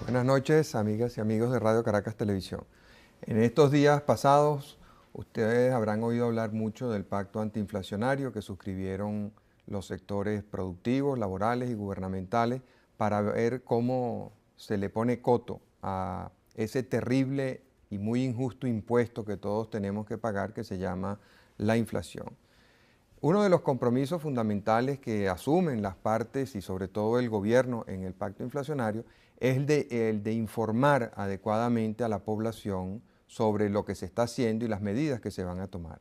Buenas noches, amigas y amigos de Radio Caracas Televisión. En estos días pasados, ustedes habrán oído hablar mucho del pacto antiinflacionario que suscribieron los sectores productivos, laborales y gubernamentales para ver cómo se le pone coto a ese terrible y muy injusto impuesto que todos tenemos que pagar, que se llama la inflación. Uno de los compromisos fundamentales que asumen las partes y sobre todo el gobierno en el pacto inflacionario es el de informar adecuadamente a la población sobre lo que se está haciendo y las medidas que se van a tomar.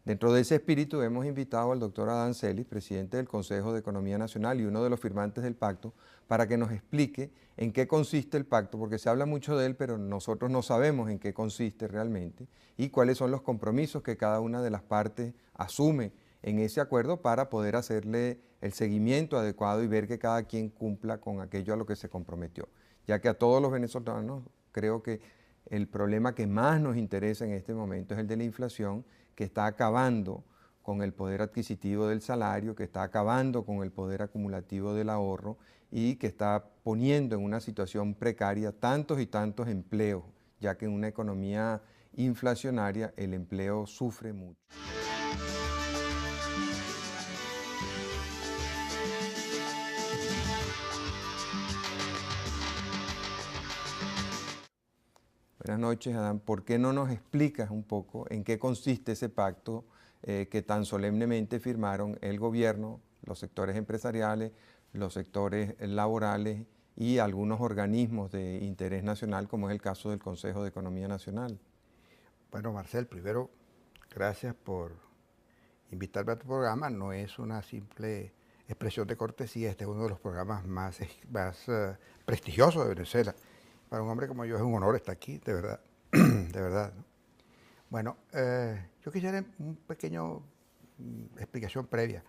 Dentro de ese espíritu hemos invitado al doctor Adán Celis, presidente del Consejo de Economía Nacional y uno de los firmantes del pacto, para que nos explique en qué consiste el pacto, porque se habla mucho de él, pero nosotros no sabemos en qué consiste realmente y cuáles son los compromisos que cada una de las partes asume en ese acuerdo para poder hacerle el seguimiento adecuado y ver que cada quien cumpla con aquello a lo que se comprometió. Ya que a todos los venezolanos creo que el problema que más nos interesa en este momento es el de la inflación, que está acabando con el poder adquisitivo del salario, que está acabando con el poder acumulativo del ahorro y que está poniendo en una situación precaria tantos y tantos empleos, ya que en una economía inflacionaria el empleo sufre mucho. Buenas noches, Adán. ¿Por qué no nos explicas un poco en qué consiste ese pacto que tan solemnemente firmaron el gobierno, los sectores empresariales, los sectores laborales y algunos organismos de interés nacional, como es el caso del Consejo de Economía Nacional? Bueno, Marcel, primero, gracias por invitarme a tu programa. No es una simple expresión de cortesía, este es uno de los programas más prestigiosos de Venezuela. Para un hombre como yo es un honor estar aquí, de verdad, de verdad, ¿no? Bueno, yo quisiera un pequeño explicación previa.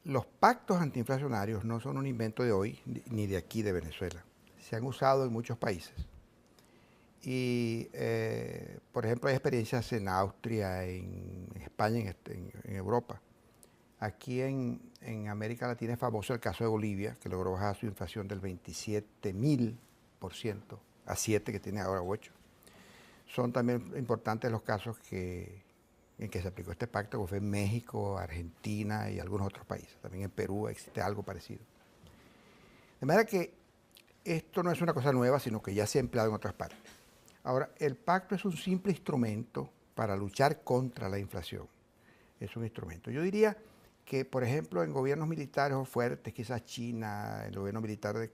Los pactos antiinflacionarios no son un invento de hoy ni de aquí de Venezuela. Se han usado en muchos países. Y, por ejemplo, hay experiencias en Austria, en España, en Europa. Aquí en América Latina es famoso el caso de Bolivia, que logró bajar su inflación del 27.000% a 7, que tiene ahora 8. Son también importantes los casos en que se aplicó este pacto, como fue en México, Argentina y algunos otros países. También en Perú existe algo parecido. De manera que esto no es una cosa nueva, sino que ya se ha empleado en otras partes. Ahora, el pacto es un simple instrumento para luchar contra la inflación. Es un instrumento. Yo diría que, por ejemplo, en gobiernos militares o fuertes, quizás China, el gobierno militar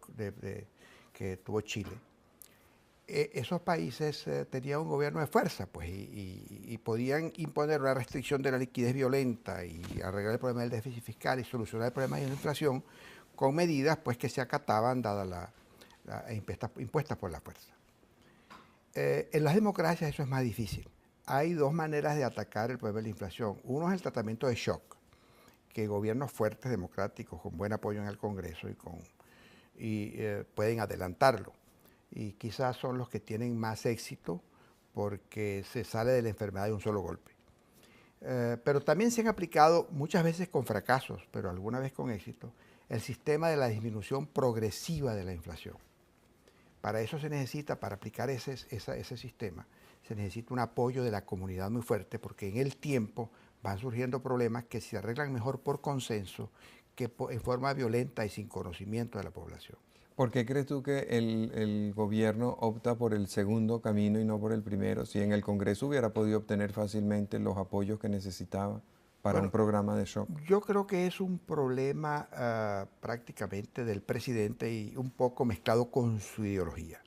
que tuvo Chile, esos países tenían un gobierno de fuerza, pues, y podían imponer una restricción de la liquidez violenta y arreglar el problema del déficit fiscal y solucionar el problema de la inflación con medidas, pues, que se acataban dadas impuestas por la fuerza. En las democracias eso es más difícil. Hay dos maneras de atacar el problema de la inflación. Uno es el tratamiento de shock, que gobiernos fuertes, democráticos, con buen apoyo en el Congreso pueden adelantarlo. Y quizás son los que tienen más éxito porque se sale de la enfermedad de un solo golpe. Pero también se han aplicado, muchas veces con fracasos, pero alguna vez con éxito, el sistema de la disminución progresiva de la inflación. Para eso se necesita, para aplicar ese sistema, se necesita un apoyo de la comunidad muy fuerte, porque en el tiempo van surgiendo problemas que se arreglan mejor por consenso que en forma violenta y sin conocimiento de la población. ¿Por qué crees tú que el gobierno opta por el segundo camino y no por el primero? Si en el Congreso hubiera podido obtener fácilmente los apoyos que necesitaba para un programa de shock. Yo creo que es un problema prácticamente del presidente y un poco mezclado con su ideología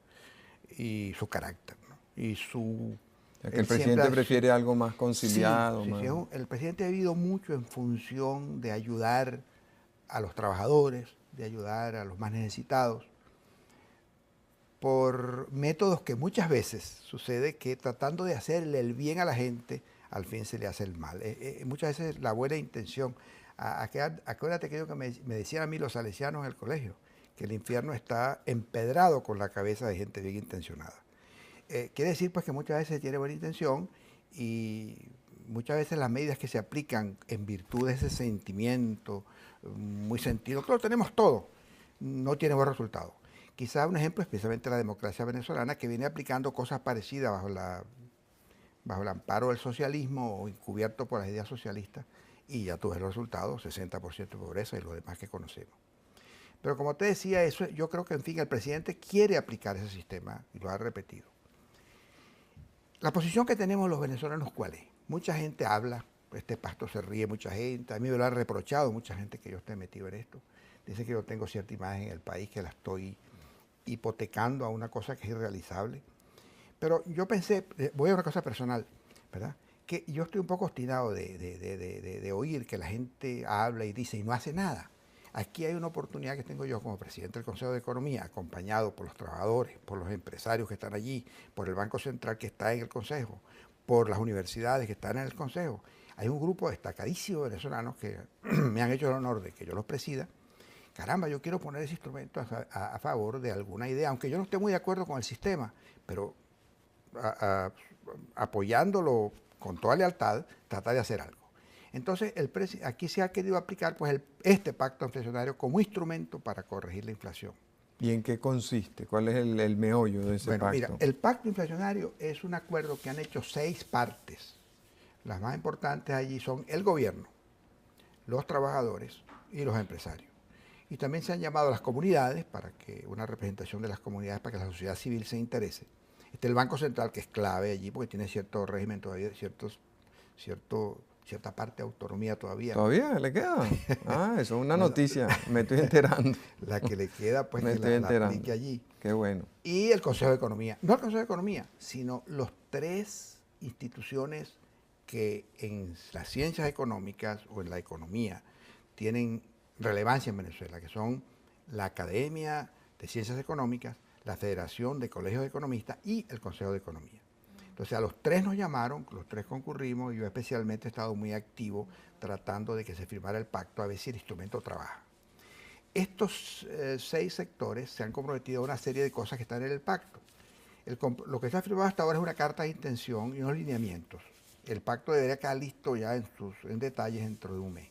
y su carácter, ¿no? Y su... Es que el presidente prefiere algo más conciliado. Sí, el presidente ha vivido mucho en función de ayudar a los trabajadores, de ayudar a los más necesitados, por métodos que muchas veces sucede que tratando de hacerle el bien a la gente, al fin se le hace el mal. Muchas veces la buena intención, acuérdate que me decían a mí los salesianos en el colegio, que el infierno está empedrado con la cabeza de gente bien intencionada. Quiere decir pues que muchas veces tiene buena intención y muchas veces las medidas que se aplican en virtud de ese sentimiento muy sentido, claro, tenemos todo, no tiene buen resultado. Quizás un ejemplo, especialmente la democracia venezolana, que viene aplicando cosas parecidas bajo el amparo del socialismo o encubierto por las ideas socialistas, y ya tuve los resultados, 60% de pobreza y lo demás que conocemos. Pero como te decía, eso, yo creo que, en fin, el presidente quiere aplicar ese sistema y lo ha repetido. La posición que tenemos los venezolanos, ¿cuál es? Mucha gente habla, este pacto se ríe mucha gente, a mí me lo ha reprochado mucha gente que yo esté metido en esto. Dicen que yo tengo cierta imagen en el país, que la estoy hipotecando a una cosa que es irrealizable. Pero yo pensé, voy a una cosa personal, ¿verdad? Que yo estoy un poco obstinado de oír que la gente habla y dice y no hace nada. Aquí hay una oportunidad que tengo yo como presidente del Consejo de Economía, acompañado por los trabajadores, por los empresarios que están allí, por el Banco Central que está en el Consejo, por las universidades que están en el Consejo. Hay un grupo destacadísimo de venezolanos que me han hecho el honor de que yo los presida. Caramba, yo quiero poner ese instrumento a favor de alguna idea, aunque yo no esté muy de acuerdo con el sistema, pero apoyándolo con toda lealtad, trata de hacer algo. Entonces, aquí se ha querido aplicar pues, este pacto inflacionario como instrumento para corregir la inflación. ¿Y en qué consiste? ¿Cuál es el meollo de ese pacto? Mira, el pacto inflacionario es un acuerdo que han hecho 6 partes. Las más importantes allí son el gobierno, los trabajadores y los empresarios. Y también se han llamado a las comunidades, para que una representación de las comunidades, para que la sociedad civil se interese. Está el Banco Central, que es clave allí, porque tiene cierto régimen todavía, cierta parte de autonomía todavía. ¿Todavía le queda? Ah, eso es una noticia, me estoy enterando. La que le queda, pues, me que estoy la aplique allí. Qué bueno. Y el Consejo de Economía. No el Consejo de Economía, sino los 3 instituciones que en las ciencias económicas o en la economía tienen relevancia en Venezuela, que son la Academia de Ciencias Económicas, la Federación de Colegios de Economistas y el Consejo de Economía. Entonces a los 3 nos llamaron, los 3 concurrimos, y yo especialmente he estado muy activo tratando de que se firmara el pacto a ver si el instrumento trabaja. Estos 6 sectores se han comprometido a una serie de cosas que están en el pacto. Lo que se ha firmado hasta ahora es una carta de intención y unos lineamientos. El pacto debería quedar listo ya en detalles dentro de un mes.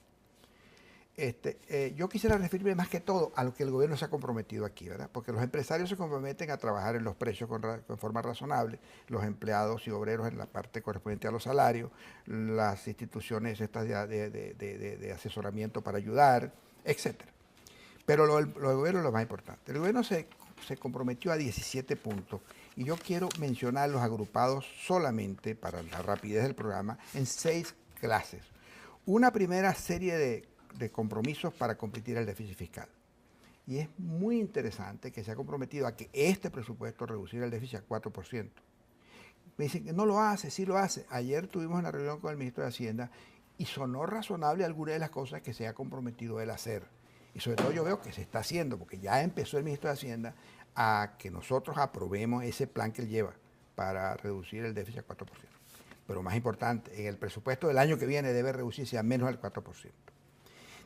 Yo quisiera referirme más que todo a lo que el gobierno se ha comprometido aquí, ¿verdad? Porque los empresarios se comprometen a trabajar en los precios con forma razonable, los empleados y obreros en la parte correspondiente a los salarios, las instituciones estas de asesoramiento para ayudar, etcétera. Pero lo del gobierno es lo más importante. El gobierno se comprometió a 17 puntos y yo quiero mencionarlos agrupados solamente para la rapidez del programa en 6 clases. Una primera serie de compromisos para combatir el déficit fiscal. Y es muy interesante que se ha comprometido a que este presupuesto reducirá el déficit a 4%. Me dicen que no lo hace, sí lo hace. Ayer tuvimos una reunión con el ministro de Hacienda y sonó razonable algunas de las cosas que se ha comprometido él a hacer. Y sobre todo yo veo que se está haciendo, porque ya empezó el ministro de Hacienda a que nosotros aprobemos ese plan que él lleva para reducir el déficit a 4%. Pero más importante, en el presupuesto del año que viene debe reducirse a menos del 4%.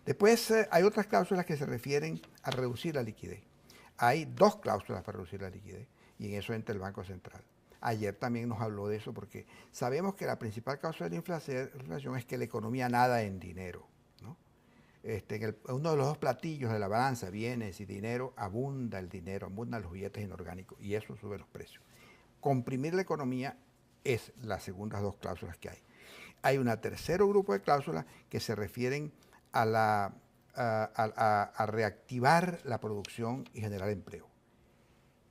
Después hay otras cláusulas que se refieren a reducir la liquidez. Hay 2 cláusulas para reducir la liquidez y en eso entra el Banco Central. Ayer también nos habló de eso porque sabemos que la principal causa de la inflación es que la economía nada en dinero, ¿no? Uno de los 2 platillos de la balanza, bienes y dinero, abunda el dinero, abundan los billetes inorgánicos y eso sube los precios. Comprimir la economía es las segundas 2 cláusulas que hay. Hay un tercer grupo de cláusulas que se refieren a reactivar la producción y generar empleo.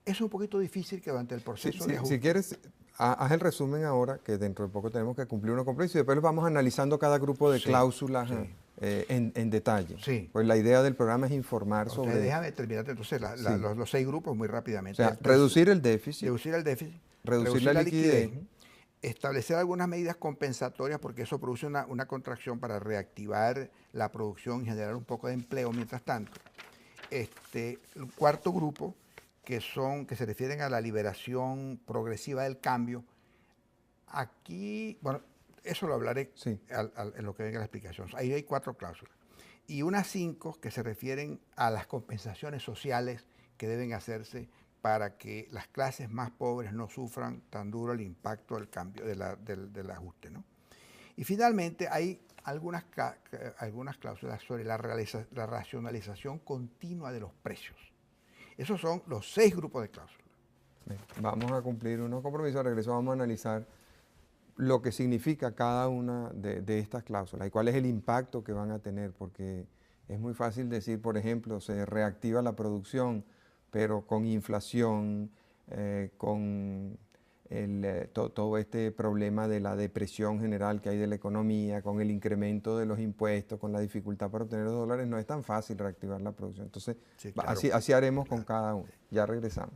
Es un poquito difícil que durante el proceso de ajuste... Si quieres, haz el resumen ahora, que dentro de poco tenemos que cumplir un compromiso y después vamos analizando cada grupo de cláusulas en detalle. Sí. Pues la idea del programa es informar sobre... Déjame terminar entonces los 6 grupos muy rápidamente. O sea, reducir el déficit. Reducir la liquidez. Establecer algunas medidas compensatorias porque eso produce una contracción para reactivar la producción y generar un poco de empleo mientras tanto. El cuarto grupo, que se refieren a la liberación progresiva del cambio. Aquí, bueno, eso lo hablaré en lo que venga la explicación. Ahí hay 4 cláusulas. Y unas 5 que se refieren a las compensaciones sociales que deben hacerse para que las clases más pobres no sufran tan duro el impacto del cambio, del ajuste, ¿no? Y finalmente hay algunas cláusulas sobre la racionalización continua de los precios. Esos son los 6 grupos de cláusulas. Bien, vamos a cumplir unos compromisos. De regreso vamos a analizar lo que significa cada una de estas cláusulas y cuál es el impacto que van a tener, porque es muy fácil decir, por ejemplo, se reactiva la producción, pero con inflación, con todo este problema de la depresión general que hay de la economía, con el incremento de los impuestos, con la dificultad para obtener los dólares, no es tan fácil reactivar la producción. Entonces, Sí, claro. así haremos con cada uno. Ya regresamos.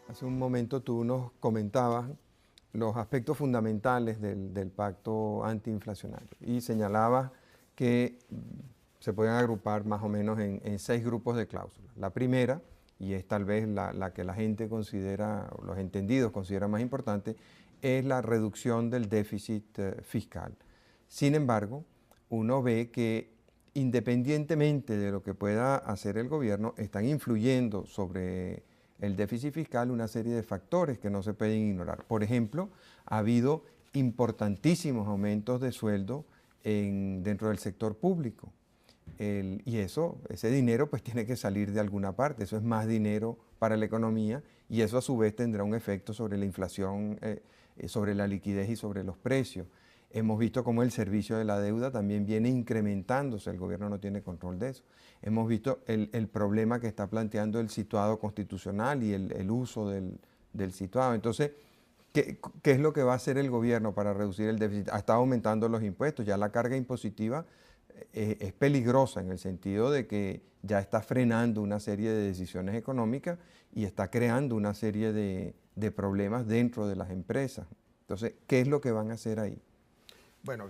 Hace un momento tú nos comentabas los aspectos fundamentales del pacto antiinflacionario y señalabas que se pueden agrupar más o menos en 6 grupos de cláusulas. La primera, y es tal vez la que la gente considera, o los entendidos consideran más importante, es la reducción del déficit fiscal. Sin embargo, uno ve que independientemente de lo que pueda hacer el gobierno, están influyendo sobre el déficit fiscal una serie de factores que no se pueden ignorar. Por ejemplo, ha habido importantísimos aumentos de sueldo dentro del sector público. Y ese dinero pues tiene que salir de alguna parte, eso es más dinero para la economía y eso a su vez tendrá un efecto sobre la inflación, sobre la liquidez y sobre los precios. Hemos visto cómo el servicio de la deuda también viene incrementándose, el gobierno no tiene control de eso. Hemos visto el problema que está planteando el situado constitucional y el uso del situado. Entonces, ¿qué es lo que va a hacer el gobierno para reducir el déficit? Ha estado aumentando los impuestos, ya la carga impositiva es peligrosa en el sentido de que ya está frenando una serie de decisiones económicas y está creando una serie de problemas dentro de las empresas. Entonces, ¿qué es lo que van a hacer ahí? Bueno,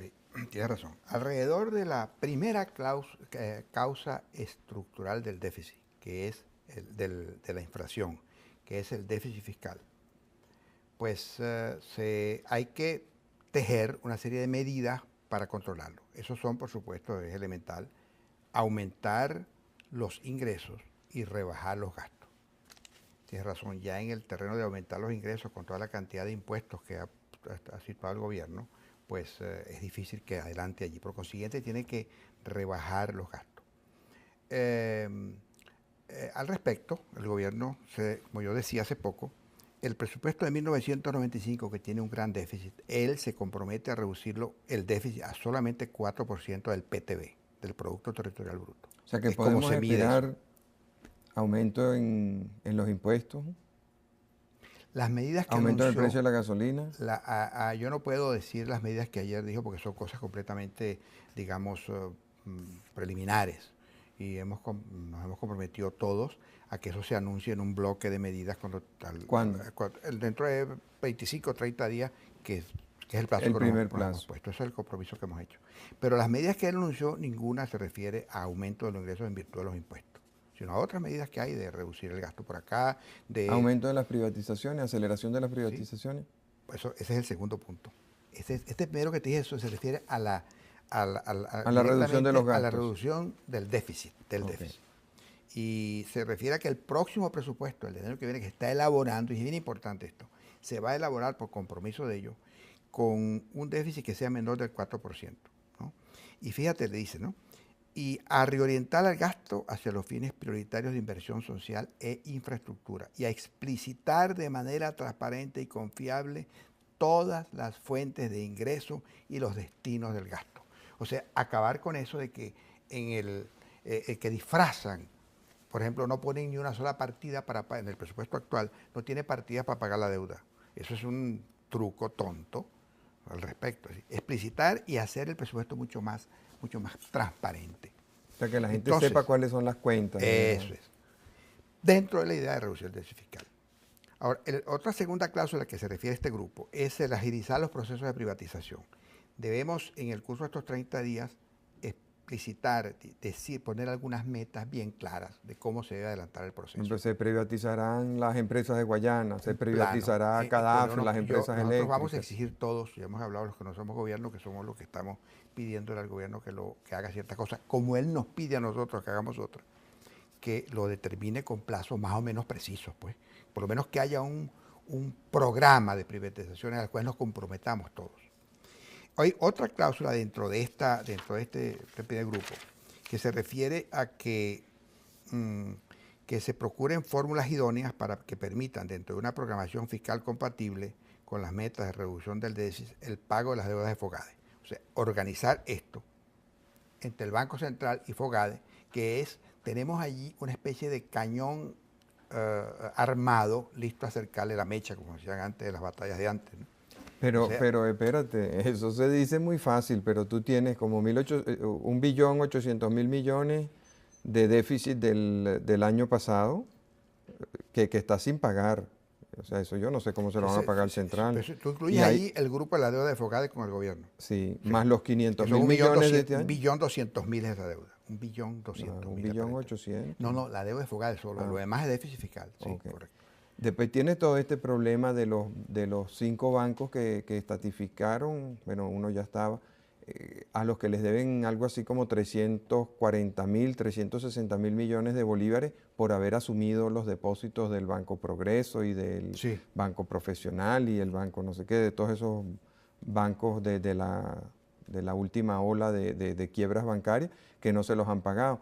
tienes razón. Alrededor de la primera causa estructural del déficit, que es de la inflación, que es el déficit fiscal, pues hay que tejer una serie de medidas para controlarlo. Esos son, por supuesto, es elemental, aumentar los ingresos y rebajar los gastos. Tienes razón, ya en el terreno de aumentar los ingresos con toda la cantidad de impuestos que ha situado el gobierno, pues es difícil que adelante allí. Por consiguiente, tiene que rebajar los gastos. Al respecto, el gobierno, como yo decía hace poco, el presupuesto de 1995, que tiene un gran déficit, él se compromete a reducirlo, el déficit, a solamente 4% del PTB, del Producto Territorial Bruto. O sea que podemos esperar aumento en los impuestos. Las medidas que aumento anunció, del precio de la gasolina. Yo no puedo decir las medidas que ayer dijo porque son cosas completamente, digamos, preliminares. Y nos hemos comprometido todos a que eso se anuncie en un bloque de medidas ¿Cuándo? Dentro de 25 o 30 días, que es el plazo El que primer nos plazo. hemos puesto. Eso es el compromiso que hemos hecho. Pero las medidas que él anunció, ninguna se refiere a aumento de los ingresos en virtud de los impuestos, sino a otras medidas que hay de reducir el gasto por acá, de aumento de las privatizaciones, aceleración de las privatizaciones. ¿sí? Ese es el segundo punto. Este primero que te dije, eso se refiere a la reducción de los gastos. A la reducción del déficit. Y se refiere a que el próximo presupuesto, el de enero que viene, que está elaborando, y es bien importante esto, se va a elaborar por compromiso de ellos con un déficit que sea menor del 4%. ¿no? Y fíjate, le dice, ¿no? Y a reorientar el gasto hacia los fines prioritarios de inversión social e infraestructura y a explicitar de manera transparente y confiable todas las fuentes de ingreso y los destinos del gasto. O sea, acabar con eso de que que disfrazan, por ejemplo, no ponen ni una sola partida en el presupuesto actual, no tiene partidas para pagar la deuda. Eso es un truco tonto al respecto. Explicitar y hacer el presupuesto mucho más transparente. O sea, que la gente sepa cuáles son las cuentas. Eso es. Dentro de la idea de reducir el déficit fiscal. Ahora, otra segunda cláusula que se refiere a este grupo es el agilizar los procesos de privatización. Debemos, en el curso de estos 30 días, explicitar, poner algunas metas bien claras de cómo se debe adelantar el proceso. Entonces, se privatizarán las empresas de Guayana, se privatizará Cadaf, las empresas eléctricas. Nosotros vamos a exigir todos, ya hemos hablado los que no somos gobierno, que somos los que estamos pidiéndole al gobierno que haga ciertas cosas, como él nos pide a nosotros que hagamos otras, que lo determine con plazos más o menos precisos, pues. Por lo menos que haya un programa de privatizaciones al cual nos comprometamos todos. Hay otra cláusula dentro de este primer grupo que se refiere a que se procuren fórmulas idóneas para que permitan, dentro de una programación fiscal compatible con las metas de reducción del déficit, el pago de las deudas de FOGADE. O sea, organizar esto entre el Banco Central y FOGADE, que es, tenemos allí una especie de cañón armado, listo a acercarle la mecha, como decían antes de las batallas de antes, ¿no? O sea, Pero espérate, eso se dice muy fácil, pero tú tienes como 1.800.000 millones de déficit del año pasado que está sin pagar. O sea, eso yo no sé cómo se lo van a pagar al central. pero tú incluyes ahí el grupo de la deuda de FOGADE con el gobierno. Sí, Sí. más los Que 500 son mil millones de este año. 1.200.000.000 es esa deuda. 1.200.000. 1.800.000. No, la deuda de FOGADE solo. Lo demás es déficit fiscal. Sí, Ok. correcto. Después tiene todo este problema de los 5 bancos que estatificaron, bueno, uno ya estaba, a los que les deben algo así como 340.000, 360.000 millones de bolívares por haber asumido los depósitos del Banco Progreso y del Sí. Banco Profesional y el Banco no sé qué, de todos esos bancos de la última ola de quiebras bancarias que no se los han pagado.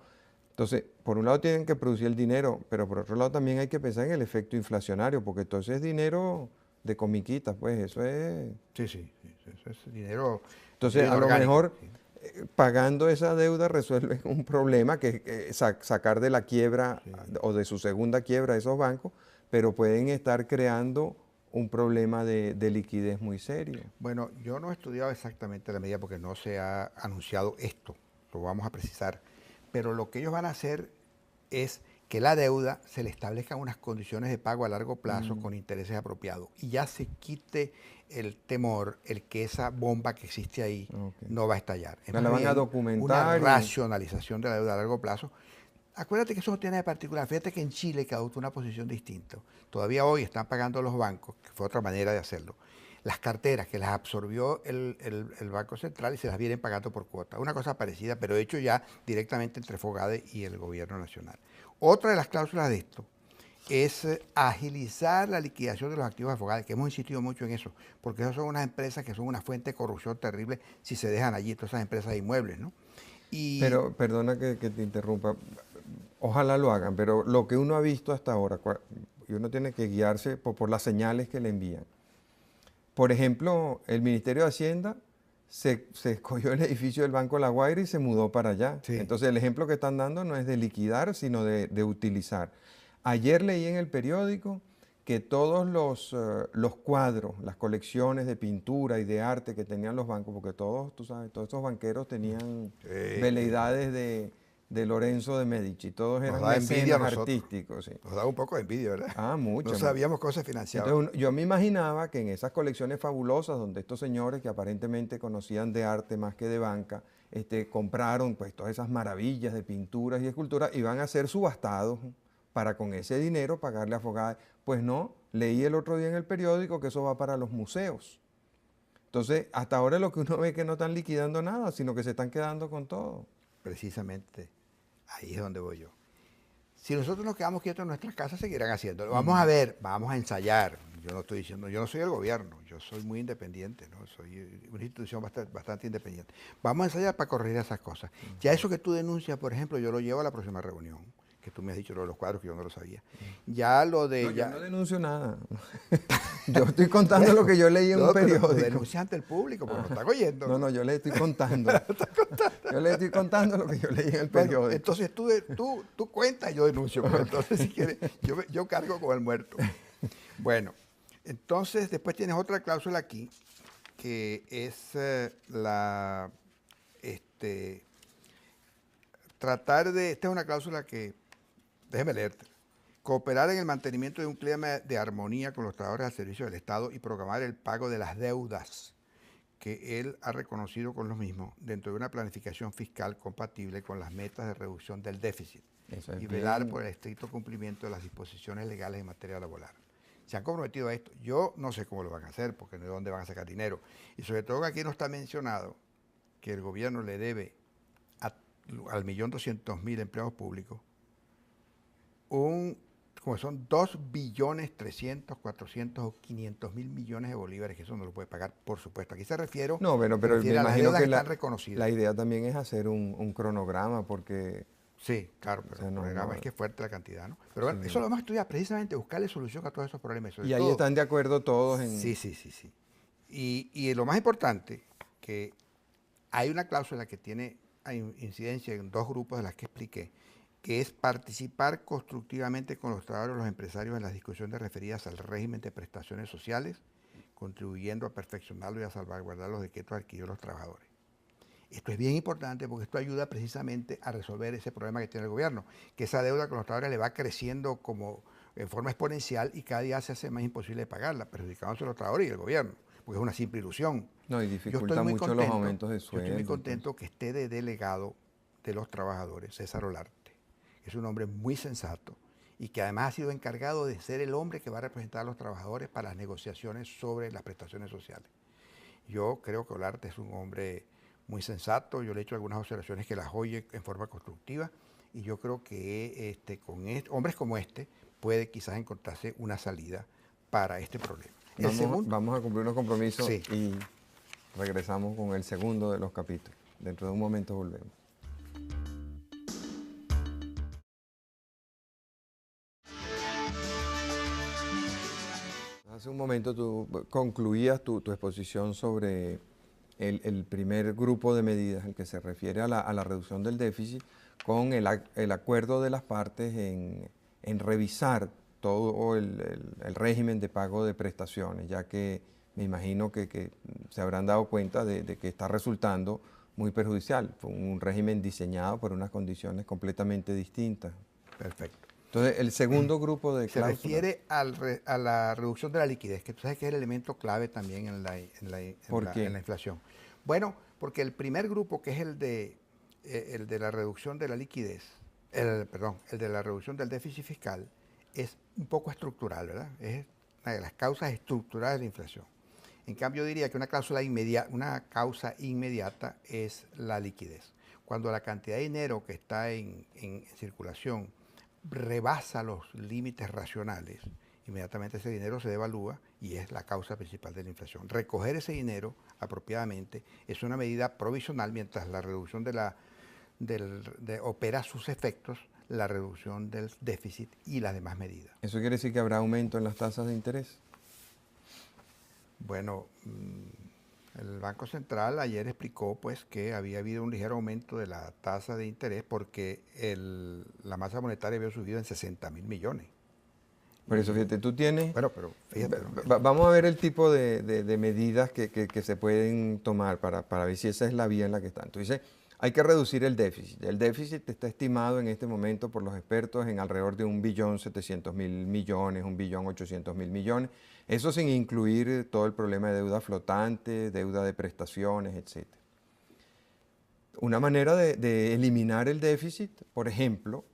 Entonces, por un lado tienen que producir el dinero, pero por otro lado también hay que pensar en el efecto inflacionario, porque todo eso es dinero de comiquitas, pues eso es... Sí. Eso es dinero. Entonces, a lo orgánico, mejor sí. pagando esa deuda resuelven un problema que es sacar de la quiebra o de su segunda quiebra a esos bancos, pero pueden estar creando un problema de liquidez muy serio. Bueno, yo no he estudiado exactamente la medida porque no se ha anunciado esto, lo vamos a precisar, pero lo que ellos van a hacer es que la deuda se le establezcan unas condiciones de pago a largo plazo con intereses apropiados y ya se quite el temor, el que esa bomba que existe ahí no va a estallar. Es La más van a bien documentar. una racionalización de la deuda a largo plazo. Acuérdate que eso no tiene de particular. Fíjate que en Chile, que adoptó una posición distinta, todavía hoy están pagando los bancos, que fue otra manera de hacerlo, las carteras que las absorbió el Banco Central y se las vienen pagando por cuota. Una cosa parecida, pero hecho ya directamente entre FOGADE y el gobierno nacional. Otra de las cláusulas de esto es agilizar la liquidación de los activos de FOGADE, que hemos insistido mucho en eso, porque esas son unas empresas que son una fuente de corrupción terrible si se dejan allí, todas esas empresas de inmuebles, ¿no? Pero, perdona que te interrumpa, ojalá lo hagan, pero lo que uno ha visto hasta ahora, y uno tiene que guiarse por las señales que le envían. Por ejemplo, el Ministerio de Hacienda se escogió el edificio del Banco La Guaira y se mudó para allá. Sí. Entonces el ejemplo que están dando no es de liquidar, sino de utilizar. Ayer leí en el periódico que todos los cuadros, las colecciones de pintura y de arte que tenían los bancos, porque todos, tú sabes, todos estos banqueros tenían veleidades de Lorenzo de Medici, todos eran mecenas artísticos. Sí. Nos da un poco de envidia, ¿verdad? Ah, mucho. No sabíamos cómo se financiaba. Entonces, yo me imaginaba que en esas colecciones fabulosas, donde estos señores que aparentemente conocían de arte más que de banca, compraron pues todas esas maravillas de pinturas y esculturas, iban a ser subastados para con ese dinero pagarle a FOGADE. Pues no, leí el otro día en el periódico que eso va para los museos. Entonces, hasta ahora lo que uno ve es que no están liquidando nada, sino que se están quedando con todo. Precisamente, ahí es donde voy yo. Si nosotros nos quedamos quietos en nuestras casas, seguirán haciéndolo. Vamos a ver, vamos a ensayar. Yo no estoy diciendo, yo no soy el gobierno, yo soy muy independiente, ¿no? Soy una institución bastante independiente. Vamos a ensayar para corregir esas cosas. Ya eso que tú denuncias, por ejemplo, yo lo llevo a la próxima reunión, que tú me has dicho lo de los cuadros, que yo no lo sabía. Ya lo de... No, ya... yo no denuncio nada. Yo estoy contando bueno, lo que yo leí en un periódico. Pero denuncia ante el público, porque nos están oyendo. No, yo le estoy contando. Yo le estoy contando lo que yo leí en el periódico. Bueno, entonces tú cuentas y yo denuncio. Pues, entonces, si quieres, yo cargo con el muerto. Bueno, entonces después tienes otra cláusula aquí, que es tratar de... Esta es una cláusula que... Déjeme leerte. Cooperar en el mantenimiento de un clima de armonía con los trabajadores al servicio del Estado y programar el pago de las deudas que él ha reconocido con los mismos dentro de una planificación fiscal compatible con las metas de reducción del déficit y velar por el estricto cumplimiento de las disposiciones legales en materia laboral. Se han comprometido a esto. Yo no sé cómo lo van a hacer, porque de dónde van a sacar dinero. Y sobre todo que aquí no está mencionado que el gobierno le debe al 1.200.000 empleados públicos como son 2.300.400.000 o 500.000 millones de bolívares, que eso no lo puede pagar, por supuesto. Aquí se refiere, No, bueno, pero me a las imagino deudas que que están reconocidas. la idea también es hacer un cronograma, porque Sí, claro, o pero sea, el no, problema no, es que es fuerte la cantidad, ¿no? Pero bueno, eso sí. lo vamos a estudiar precisamente, buscarle solución a todos esos problemas, sobre Y ahí todo. están de acuerdo todos Sí, en... sí, sí, sí. Y lo más importante, que hay una cláusula que tiene incidencia en dos grupos de las que expliqué, que es participar constructivamente con los trabajadores y los empresarios en las discusiones referidas al régimen de prestaciones sociales, contribuyendo a perfeccionarlo y a salvaguardar los decretos adquiridos de los trabajadores. Esto es bien importante porque esto ayuda precisamente a resolver ese problema que tiene el gobierno, que esa deuda con los trabajadores le va creciendo como en forma exponencial y cada día se hace más imposible pagarla, perjudicándose a los trabajadores y el gobierno, porque es una simple ilusión. No, y Yo estoy dificulta muy mucho los contento, aumentos de yo estoy muy sueldo y todo eso. contento que esté de delegado de los trabajadores, César Olarte. Es un hombre muy sensato y que además ha sido encargado de ser el hombre que va a representar a los trabajadores para las negociaciones sobre las prestaciones sociales. Yo creo que Olarte es un hombre muy sensato, yo le he hecho algunas observaciones que las oye en forma constructiva y yo creo que con hombres como este puede quizás encontrarse una salida para este problema. El segundo, Vamos a cumplir unos compromisos sí, y regresamos con el segundo de los capítulos. Dentro de un momento volvemos. Hace un momento tú concluías tu exposición sobre el primer grupo de medidas, el que se refiere a la reducción del déficit, con el acuerdo de las partes en revisar todo el régimen de pago de prestaciones, ya que me imagino que se habrán dado cuenta de que está resultando muy perjudicial. Fue un régimen diseñado por unas condiciones completamente distintas. perfecto. Entonces, el segundo grupo de Se cláusulas, refiere a la reducción de la liquidez, que tú sabes que es el elemento clave también ¿por en qué? la inflación. Bueno, porque el primer grupo, que es el de la reducción de la liquidez, perdón, el de la reducción del déficit fiscal, es un poco estructural, ¿verdad? Es una de las causas estructurales de la inflación. En cambio, yo diría que una causa inmediata es la liquidez. Cuando la cantidad de dinero que está en circulación rebasa los límites racionales, inmediatamente ese dinero se devalúa y es la causa principal de la inflación. Recoger ese dinero apropiadamente es una medida provisional mientras la reducción opera sus efectos, la reducción del déficit y las demás medidas. ¿Eso quiere decir que habrá aumento en las tasas de interés? Bueno, el Banco Central ayer explicó pues que había habido un ligero aumento de la tasa de interés porque la masa monetaria había subido en 60.000 millones. Por eso, fíjate, tú tienes... Bueno, pero fíjate, ¿no? Vamos a ver el tipo de medidas que se pueden tomar para ver si esa es la vía en la que están. Tú dices, hay que reducir el déficit. El déficit está estimado en este momento por los expertos en alrededor de 1.700.000 millones, 1.800.000 millones. Eso sin incluir todo el problema de deuda flotante, deuda de prestaciones, etc. Una manera de eliminar el déficit, por ejemplo,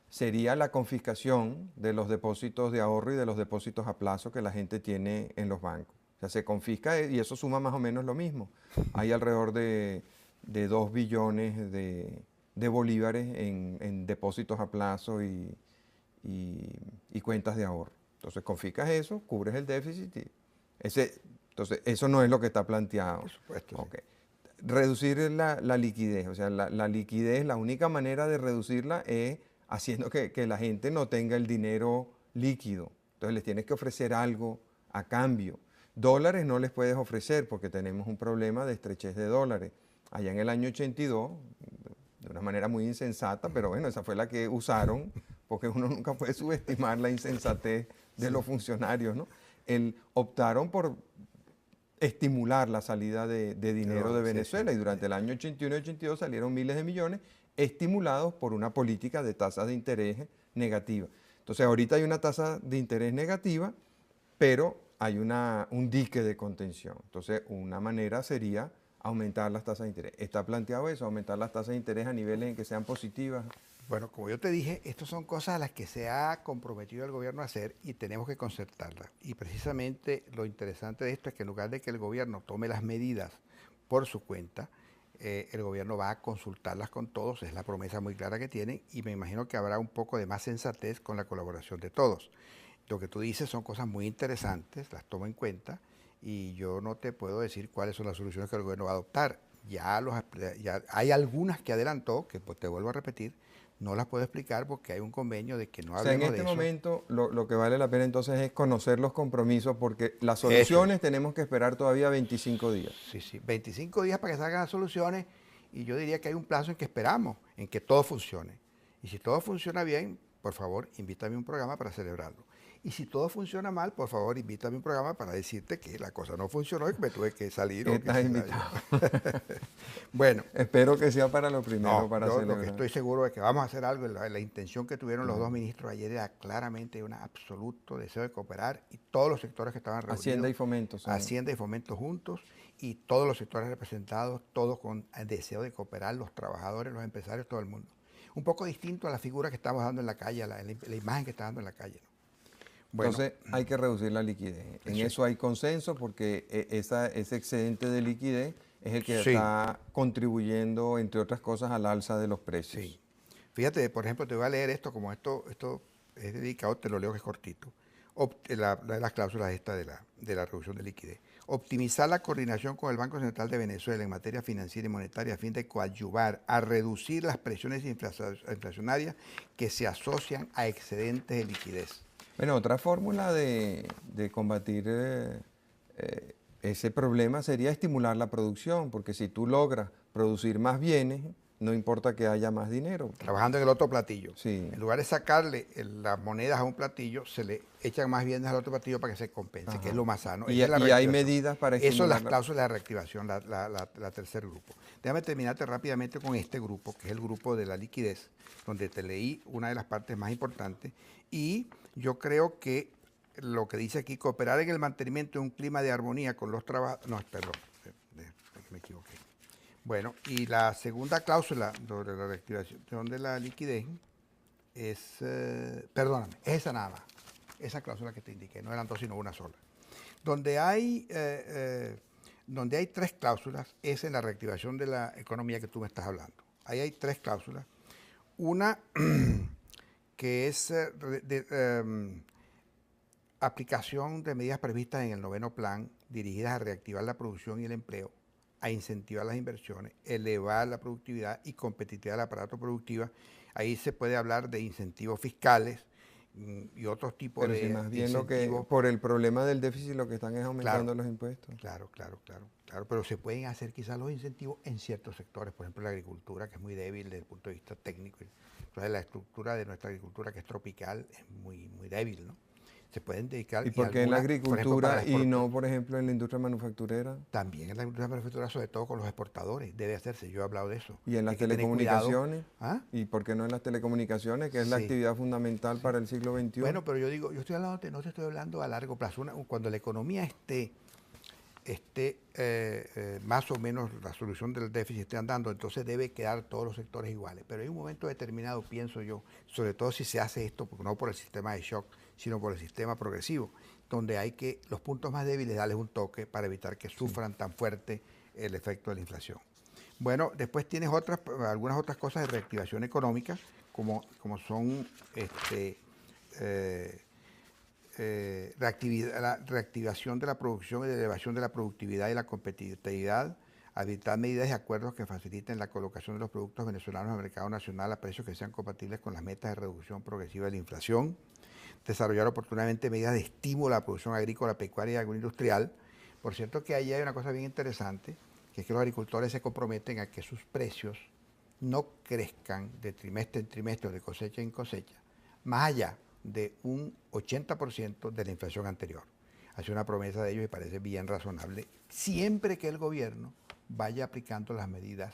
sería la confiscación de los depósitos de ahorro y de los depósitos a plazo que la gente tiene en los bancos. O sea, se confisca y eso suma más o menos lo mismo. Hay alrededor de 2 billones de bolívares en depósitos a plazo y cuentas de ahorro. Entonces, confiscas eso, cubres el déficit y entonces, eso no es lo que está planteado. Por supuesto, sí. Okay. Reducir la liquidez, o sea, la liquidez, la única manera de reducirla es haciendo que la gente no tenga el dinero líquido. Entonces les tienes que ofrecer algo a cambio. Dólares no les puedes ofrecer porque tenemos un problema de estrechez de dólares. Allá en el año 82, de una manera muy insensata, pero bueno, esa fue la que usaron, porque uno nunca puede subestimar la insensatez de los funcionarios, ¿no? Optaron por estimular la salida de dinero de Venezuela y durante el año 81 y 82 salieron miles de millones estimulados por una política de tasas de interés negativa. Entonces ahorita hay una tasa de interés negativa, pero hay un dique de contención. Entonces una manera sería aumentar las tasas de interés. ¿Está planteado eso? Aumentar las tasas de interés a niveles en que sean positivas. Bueno, como yo te dije, estas son cosas a las que se ha comprometido el gobierno a hacer y tenemos que concertarlas. Y precisamente lo interesante de esto es que en lugar de que el gobierno tome las medidas por su cuenta, el gobierno va a consultarlas con todos, es la promesa muy clara que tienen, y me imagino que habrá un poco de más sensatez con la colaboración de todos. Lo que tú dices son cosas muy interesantes, las tomo en cuenta, y yo no te puedo decir cuáles son las soluciones que el gobierno va a adoptar. Ya hay algunas que adelantó, que pues, te vuelvo a repetir, no las puedo explicar porque hay un convenio de que no O sea, en hablemos de este eso. momento lo que vale la pena entonces es conocer los compromisos porque las Eso es. soluciones tenemos que esperar todavía 25 días. Sí, sí, 25 días para que salgan las soluciones, y yo diría que hay un plazo en que esperamos, en que todo funcione. Y si todo funciona bien, por favor, invítame a un programa para celebrarlo. Y si todo funciona mal, por favor, invítame a un programa para decirte que la cosa no funcionó y que me tuve que salir o que Estás se invitado. Bueno, Espero que sea para lo primero, no, para yo lo que celebrar. estoy seguro es que vamos a hacer algo. La intención que tuvieron los dos ministros ayer era claramente un absoluto deseo de cooperar, y todos los sectores que estaban Hacienda reunidos, y Fomento son. Hacienda y Fomento juntos, y todos los sectores representados, todos con el deseo de cooperar, los trabajadores, los empresarios, todo el mundo. Un poco distinto a la figura que estamos dando en la calle, la imagen que está dando en la calle, ¿no? Bueno, Entonces hay que reducir la liquidez. En eso hay consenso porque ese excedente de liquidez es el que sí, está contribuyendo, entre otras cosas, al alza de los precios. sí. Fíjate, por ejemplo, te voy a leer esto, como esto es dedicado, te lo leo que es cortito. La de las cláusulas esta de la reducción de liquidez. Optimizar la coordinación con el Banco Central de Venezuela en materia financiera y monetaria a fin de coadyuvar a reducir las presiones inflacionarias que se asocian a excedentes de liquidez. Bueno, otra fórmula de combatir ese problema sería estimular la producción, porque si tú logras producir más bienes, no importa que haya más dinero. Trabajando en el otro platillo. Sí. En lugar de sacarle las monedas a un platillo, se le echan más bienes al otro platillo para que se compense, Ajá. que es lo más sano. Y, Esa es la y hay reactivación. medidas para Eso es estimular las cláusulas de reactivación, la tercer grupo. Déjame terminarte rápidamente con este grupo, que es el grupo de la liquidez, donde te leí una de las partes más importantes, y yo creo que lo que dice aquí, cooperar en el mantenimiento de un clima de armonía con los trabajadores. No, perdón, me equivoqué. Bueno, y la segunda cláusula sobre la reactivación de la liquidez es, perdóname, es esa nada más, esa cláusula que te indiqué, no eran dos sino una sola. Donde hay tres cláusulas es en la reactivación de la economía que tú me estás hablando. Ahí hay tres cláusulas. Una que es aplicación de medidas previstas en el noveno plan dirigidas a reactivar la producción y el empleo, a incentivar las inversiones, elevar la productividad y competitividad del aparato productivo. Ahí se puede hablar de incentivos fiscales y otros tipos Pero de si más bien incentivos. por el problema del déficit lo que están es aumentando los impuestos. Claro, pero se pueden hacer quizás los incentivos en ciertos sectores, por ejemplo la agricultura, que es muy débil desde el punto de vista técnico. Entonces la estructura de nuestra agricultura, que es tropical, es muy, muy débil, ¿no? Se pueden dedicar. ¿Y por qué en la agricultura y no, por ejemplo, en la industria manufacturera? También en la industria manufacturera, sobre todo con los exportadores, debe hacerse. Yo he hablado de eso. ¿Y en las telecomunicaciones? ¿Y por qué no en las telecomunicaciones, que es la actividad fundamental para el siglo XXI? Bueno, pero yo digo, no te estoy hablando a largo plazo. Cuando la economía esté más o menos la solución del déficit esté andando, entonces debe quedar todos los sectores iguales. Pero hay un momento determinado, pienso yo, sobre todo si se hace esto, no por el sistema de shock, sino por el sistema progresivo, donde hay que los puntos más débiles darles un toque para evitar que sufran tan fuerte el efecto de la inflación. Bueno, después tienes algunas otras cosas de reactivación económica, como son la reactivación de la producción y la elevación de la productividad y la competitividad, habilitar medidas y acuerdos que faciliten la colocación de los productos venezolanos al mercado nacional a precios que sean compatibles con las metas de reducción progresiva de la inflación, desarrollar oportunamente medidas de estímulo a la producción agrícola, pecuaria y agroindustrial. Por cierto que ahí hay una cosa bien interesante, que es que los agricultores se comprometen a que sus precios no crezcan de trimestre en trimestre o de cosecha en cosecha, más allá de un 80% de la inflación anterior. Hace una promesa de ellos y parece bien razonable, siempre que el gobierno vaya aplicando las medidas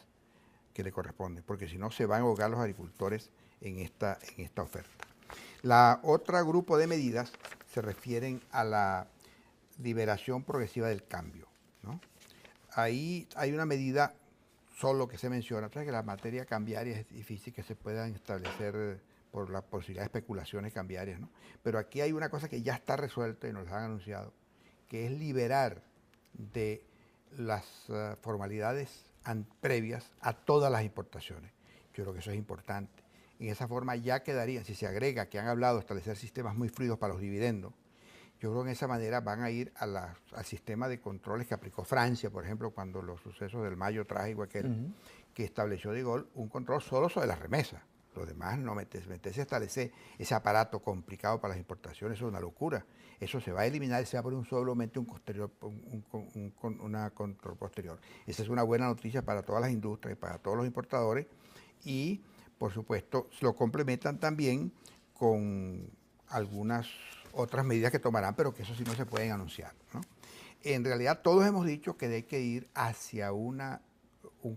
que le corresponden, porque si no se van a ahogar los agricultores en esta oferta. La otra grupo de medidas se refieren a la liberación progresiva del cambio, ¿no? Ahí hay una medida solo que se menciona, que la materia cambiaria es difícil que se puedan establecer por la posibilidad de especulaciones cambiarias, ¿no? Pero aquí hay una cosa que ya está resuelta y nos la han anunciado, que es liberar de las formalidades previas a todas las importaciones. Yo creo que eso es importante. En esa forma ya quedarían, si se agrega que han hablado de establecer sistemas muy fluidos para los dividendos, yo creo que en esa manera van a ir al sistema de controles que aplicó Francia, por ejemplo, cuando los sucesos del Mayo trágico aquel, que estableció de Gaulle un control solo sobre las remesas. Los demás no meterse a establecer ese aparato complicado para las importaciones, eso es una locura. Eso se va a eliminar y se va a poner solamente un control posterior. Esa es una buena noticia para todas las industrias y para todos los importadores. Y, por supuesto, lo complementan también con algunas otras medidas que tomarán, pero que eso sí no se pueden anunciar, ¿no? En realidad, todos hemos dicho que hay que ir hacia un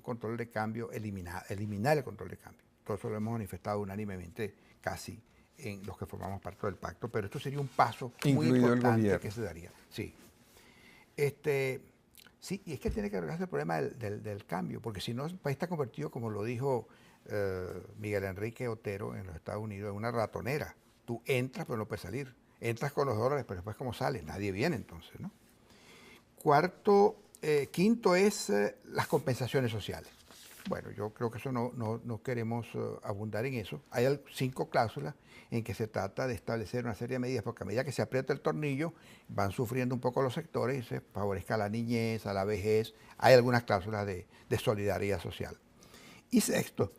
control de cambio, eliminar el control de cambio. Todo eso lo hemos manifestado unánimemente casi en los que formamos parte del pacto, pero esto sería un paso muy importante que se daría. Sí. Sí, y es que tiene que arreglarse el problema del cambio, porque si no, el país está convertido, como lo dijo Miguel Enrique Otero en los Estados Unidos, en una ratonera. Tú entras, pero no puedes salir. Entras con los dólares, pero después, ¿cómo sales? Nadie viene entonces, ¿no? Quinto es las compensaciones sociales. Bueno, yo creo que eso no queremos abundar en eso. Hay 5 cláusulas en que se trata de establecer una serie de medidas, porque a medida que se aprieta el tornillo, van sufriendo un poco los sectores y se favorezca a la niñez, a la vejez. Hay algunas cláusulas de solidaridad social. Y sexto,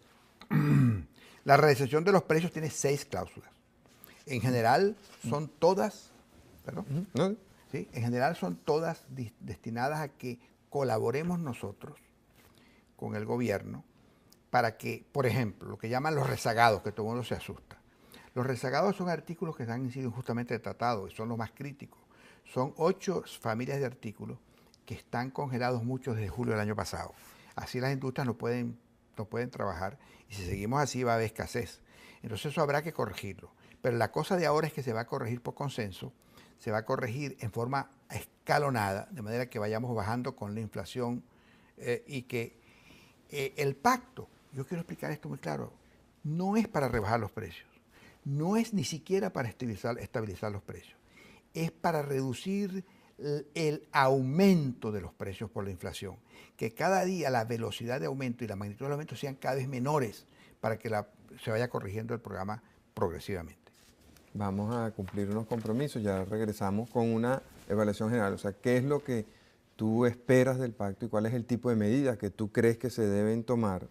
la realización de los precios tiene 6 cláusulas. En general son todas, perdón, ¿sí? En general son todas destinadas a que colaboremos nosotros con el gobierno para que, por ejemplo, lo que llaman los rezagados, que todo el mundo se asusta. Los rezagados son artículos que han sido injustamente tratados y son los más críticos. Son 8 familias de artículos que están congelados muchos desde julio del año pasado. Así las industrias no pueden trabajar y si seguimos así va a haber escasez. Entonces eso habrá que corregirlo. Pero la cosa de ahora es que se va a corregir por consenso, se va a corregir en forma escalonada, de manera que vayamos bajando con la inflación y que el pacto, yo quiero explicar esto muy claro, no es para rebajar los precios, no es ni siquiera para estabilizar los precios, es para reducir el aumento de los precios por la inflación, que cada día la velocidad de aumento y la magnitud del aumento sean cada vez menores para que se vaya corrigiendo el programa progresivamente. Vamos a cumplir unos compromisos, ya regresamos con una evaluación general, o sea, ¿qué es lo que tú esperas del pacto y cuál es el tipo de medidas que tú crees que se deben tomar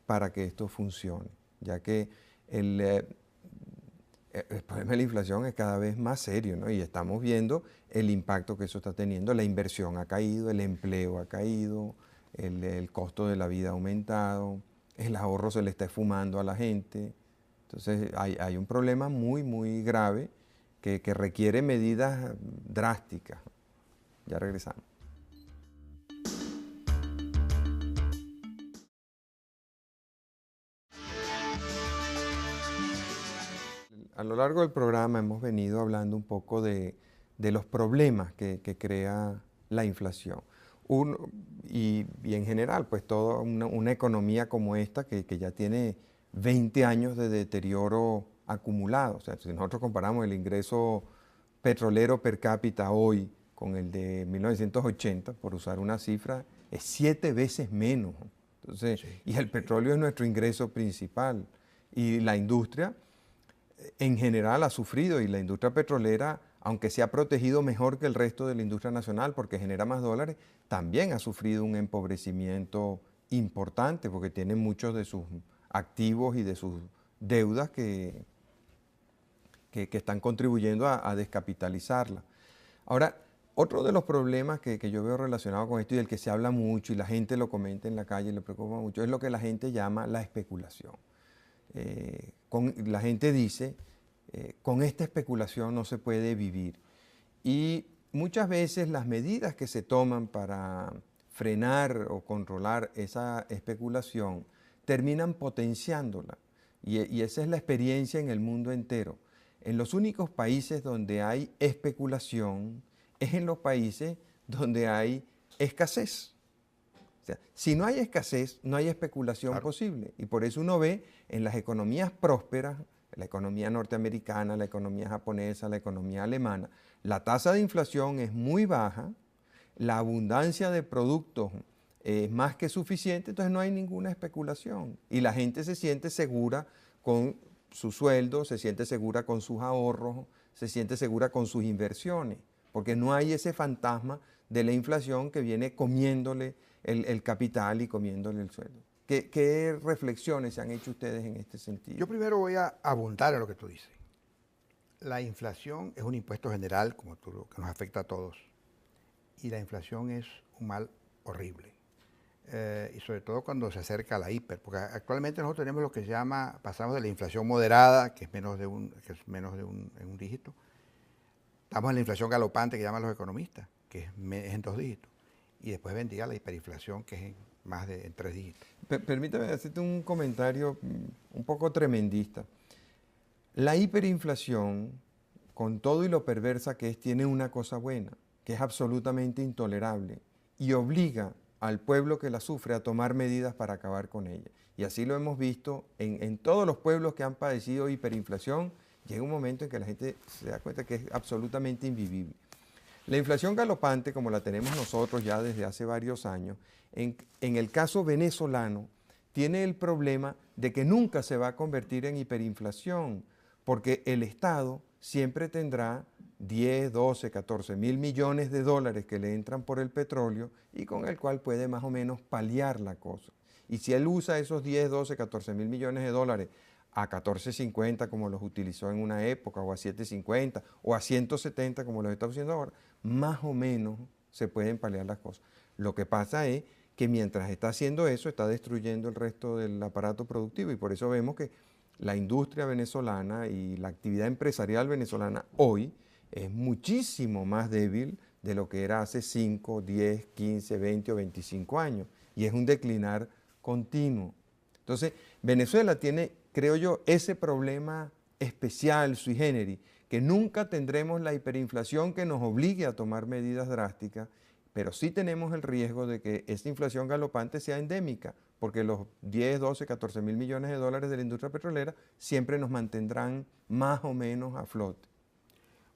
para que esto funcione? Ya que el problema de la inflación es cada vez más serio, ¿no? Y estamos viendo el impacto que eso está teniendo. La inversión ha caído, el empleo ha caído, el costo de la vida ha aumentado, el ahorro se le está esfumando a la gente. Entonces hay un problema muy, muy grave que requiere medidas drásticas. Ya regresamos. A lo largo del programa hemos venido hablando un poco de los problemas que crea la inflación. Y en general, pues toda una economía como esta que ya tiene 20 años de deterioro acumulado. O sea, si nosotros comparamos el ingreso petrolero per cápita hoy con el de 1980, por usar una cifra, es 7 veces menos. Entonces, sí, y el petróleo es nuestro ingreso principal. Y la industria en general ha sufrido, y la industria petrolera, aunque se ha protegido mejor que el resto de la industria nacional porque genera más dólares, también ha sufrido un empobrecimiento importante porque tiene muchos de sus activos y de sus deudas que están contribuyendo a descapitalizarla. Ahora, otro de los problemas que yo veo relacionado con esto y del que se habla mucho y la gente lo comenta en la calle y le preocupa mucho es lo que la gente llama la especulación. La gente dice, con esta especulación no se puede vivir. Y muchas veces las medidas que se toman para frenar o controlar esa especulación terminan potenciándola. Y esa es la experiencia en el mundo entero. En los únicos países donde hay especulación es en los países donde hay escasez. O sea, si no hay escasez, no hay especulación posible. Y por eso uno ve en las economías prósperas, la economía norteamericana, la economía japonesa, la economía alemana, la tasa de inflación es muy baja, la abundancia de productos es más que suficiente, entonces no hay ninguna especulación. Y la gente se siente segura con su sueldo, se siente segura con sus ahorros, se siente segura con sus inversiones, porque no hay ese fantasma de la inflación que viene comiéndole el capital y comiéndole el sueldo. ¿Qué reflexiones se han hecho ustedes en este sentido? Yo primero voy a abundar en lo que tú dices. La inflación es un impuesto general, como tú, que nos afecta a todos. Y la inflación es un mal horrible. Y sobre todo cuando se acerca a la hiper, porque actualmente nosotros tenemos lo que se llama, pasamos de la inflación moderada, que es menos de un dígito, estamos en la inflación galopante que llaman los economistas, que es en 2 dígitos, y después vendría la hiperinflación, que es en 3 dígitos. Permítame hacerte un comentario un poco tremendista. La hiperinflación, con todo y lo perversa que es, tiene una cosa buena, que es absolutamente intolerable y obliga al pueblo que la sufre a tomar medidas para acabar con ella. Y así lo hemos visto en todos los pueblos que han padecido hiperinflación. Llega un momento en que la gente se da cuenta que es absolutamente invivible. La inflación galopante, como la tenemos nosotros ya desde hace varios años, en el caso venezolano, tiene el problema de que nunca se va a convertir en hiperinflación, porque el Estado siempre tendrá 10, 12, 14 mil millones de dólares que le entran por el petróleo y con el cual puede más o menos paliar la cosa. Y si él usa esos 10, 12, 14 mil millones de dólares a 14.50 como los utilizó en una época, o a 7.50, o a 170 como los está haciendo ahora, más o menos se pueden paliar las cosas. Lo que pasa es que mientras está haciendo eso, está destruyendo el resto del aparato productivo y por eso vemos que la industria venezolana y la actividad empresarial venezolana hoy es muchísimo más débil de lo que era hace 5, 10, 15, 20 o 25 años y es un declinar continuo. Entonces, Venezuela tiene, creo yo, ese problema especial, sui generis, que nunca tendremos la hiperinflación que nos obligue a tomar medidas drásticas, pero sí tenemos el riesgo de que esta inflación galopante sea endémica, porque los 10, 12, 14 mil millones de dólares de la industria petrolera siempre nos mantendrán más o menos a flote.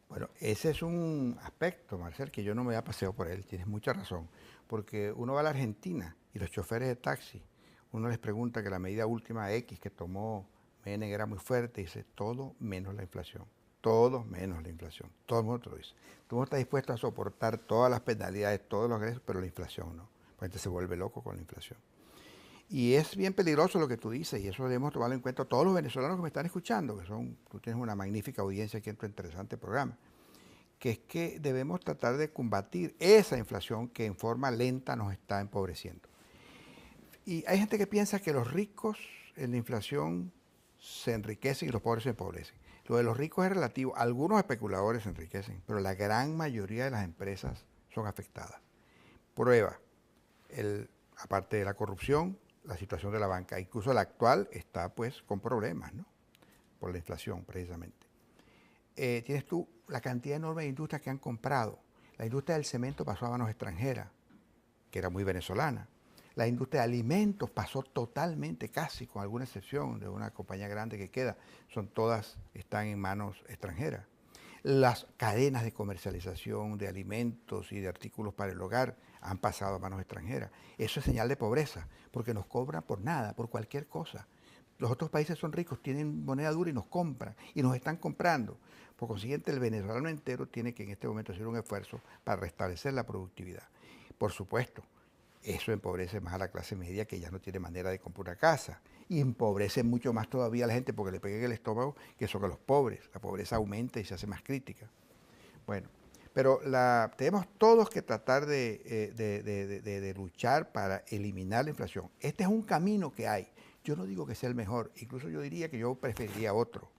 Bueno, ese es un aspecto, Marcel, que yo no me da paseo por él, tienes mucha razón, porque uno va a la Argentina y los choferes de taxi, uno les pregunta que la medida última X que tomó Menem era muy fuerte, y dice todo menos la inflación, todo menos la inflación, todo el mundo te lo dice. Tú no estás dispuesto a soportar todas las penalidades, todos los ingresos, pero la inflación no, la gente se vuelve loco con la inflación. Y es bien peligroso lo que tú dices, y eso debemos tomarlo en cuenta todos los venezolanos que me están escuchando, tú tienes una magnífica audiencia aquí en tu interesante programa, que es que debemos tratar de combatir esa inflación que en forma lenta nos está empobreciendo. Y hay gente que piensa que los ricos en la inflación se enriquecen y los pobres se empobrecen. Lo de los ricos es relativo, algunos especuladores se enriquecen, pero la gran mayoría de las empresas son afectadas. Prueba, aparte de la corrupción, la situación de la banca, incluso la actual, está pues con problemas, ¿no? Por la inflación precisamente. Tienes tú la cantidad enorme de industrias que han comprado. La industria del cemento pasó a manos extranjeras, que era muy venezolana. La industria de alimentos pasó totalmente, casi con alguna excepción de una compañía grande que queda, están en manos extranjeras. Las cadenas de comercialización de alimentos y de artículos para el hogar han pasado a manos extranjeras. Eso es señal de pobreza, porque nos cobran por nada, por cualquier cosa. Los otros países son ricos, tienen moneda dura y nos compran, y nos están comprando. Por consiguiente, el venezolano entero tiene que en este momento hacer un esfuerzo para restablecer la productividad. Por supuesto, eso empobrece más a la clase media, que ya no tiene manera de comprar una casa. Y empobrece mucho más todavía a la gente porque le pega en el estómago que son los pobres. La pobreza aumenta y se hace más crítica. Bueno, pero tenemos todos que tratar de luchar para eliminar la inflación. Este es un camino que hay. Yo no digo que sea el mejor, incluso yo diría que yo preferiría otro.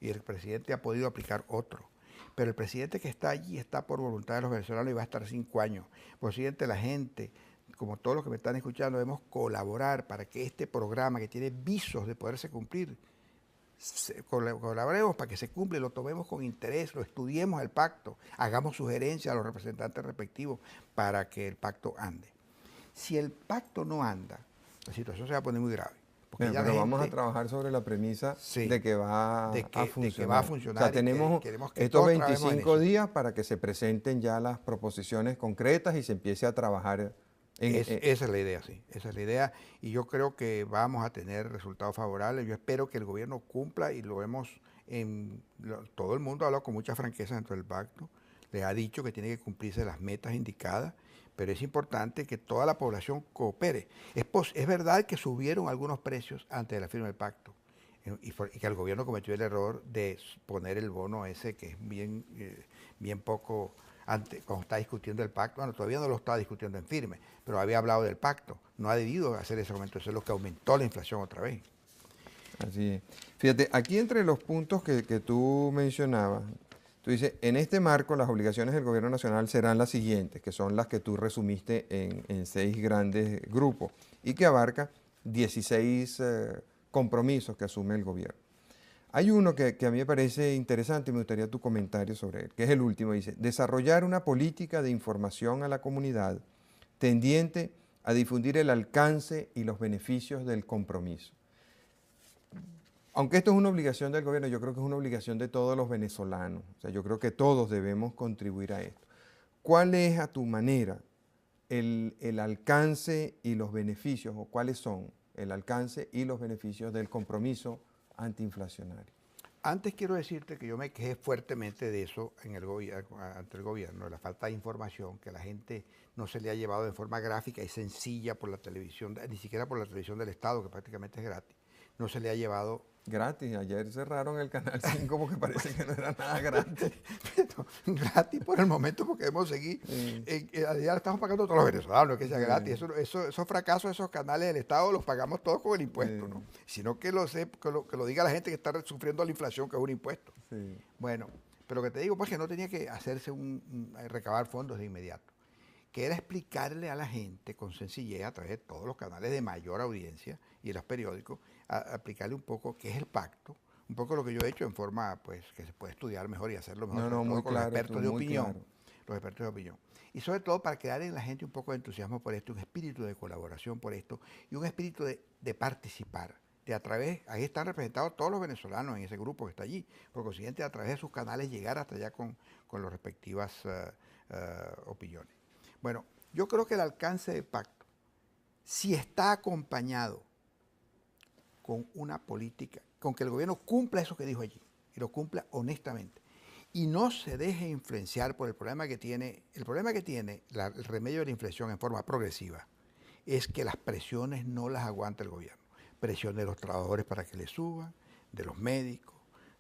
Y el presidente ha podido aplicar otro. Pero el presidente que está allí está por voluntad de los venezolanos y va a estar 5 años. Por consiguiente, la gente, como todos los que me están escuchando, debemos colaborar para que este programa, que tiene visos de poderse cumplir, colaboremos para que se cumpla, lo tomemos con interés, lo estudiemos el pacto, hagamos sugerencias a los representantes respectivos para que el pacto ande. Si el pacto no anda, la situación se va a poner muy grave. Pero vamos a trabajar sobre la premisa de que va a funcionar. O sea, tenemos estos 25 días para que se presenten ya las proposiciones concretas y se empiece a trabajar Esa es la idea, sí. Esa es la idea. Y yo creo que vamos a tener resultados favorables. Yo espero que el gobierno cumpla y lo vemos todo el mundo ha hablado con mucha franqueza dentro del pacto. Le ha dicho que tiene que cumplirse las metas indicadas, pero es importante que toda la población coopere. Es verdad que subieron algunos precios antes de la firma del pacto y que el gobierno cometió el error de poner el bono ese que es bien poco antes, cuando está discutiendo el pacto. Bueno, todavía no lo estaba discutiendo en firme, pero había hablado del pacto. No ha debido hacer ese aumento, eso es lo que aumentó la inflación otra vez. Así es. Fíjate, aquí entre los puntos que tú mencionabas, tú dices, en este marco las obligaciones del gobierno nacional serán las siguientes, que son las que tú resumiste en 6 grandes grupos y que abarca 16 compromisos que asume el gobierno. Hay uno que a mí me parece interesante y me gustaría tu comentario sobre él, que es el último. Dice, desarrollar una política de información a la comunidad tendiente a difundir el alcance y los beneficios del compromiso. Aunque esto es una obligación del gobierno, yo creo que es una obligación de todos los venezolanos. O sea, yo creo que todos debemos contribuir a esto. ¿Cuál es, a tu manera, el alcance y los beneficios, o cuáles son el alcance y los beneficios del compromiso antiinflacionario? Antes quiero decirte que yo me quejé fuertemente de eso ante el gobierno, de la falta de información, que la gente no se le ha llevado de forma gráfica y sencilla por la televisión, ni siquiera por la televisión del Estado, que prácticamente es gratis. No se le ha llevado Gratis. Ayer cerraron el Canal 5 porque parece que no era nada gratis. gratis por el momento porque debemos seguir. Ya estamos pagando todos los venezolanos, que sea gratis. Esos fracasos de esos canales del Estado los pagamos todos con el impuesto, ¿no? Sino que lo diga la gente que está sufriendo la inflación, que es un impuesto. Sí. Bueno, pero que te digo, pues que no tenía que hacerse recabar fondos de inmediato, que era explicarle a la gente con sencillez a través de todos los canales de mayor audiencia y de los periódicos, aplicarle un poco qué es el pacto, un poco lo que yo he hecho en forma pues que se puede estudiar mejor y hacerlo mejor, Muy con claro, los expertos de opinión, claro. los expertos de opinión. Y sobre todo para crear en la gente un poco de entusiasmo por esto, un espíritu de colaboración por esto y un espíritu de participar. Ahí están representados todos los venezolanos en ese grupo que está allí, por consiguiente a través de sus canales llegar hasta allá con las respectivas opiniones. Bueno, yo creo que el alcance del pacto, si está acompañado con una política, con que el gobierno cumpla eso que dijo allí, y lo cumpla honestamente, y no se deje influenciar por el problema que tiene, el remedio de la inflación en forma progresiva, es que las presiones no las aguanta el gobierno. Presiones de los trabajadores para que le suban, de los médicos,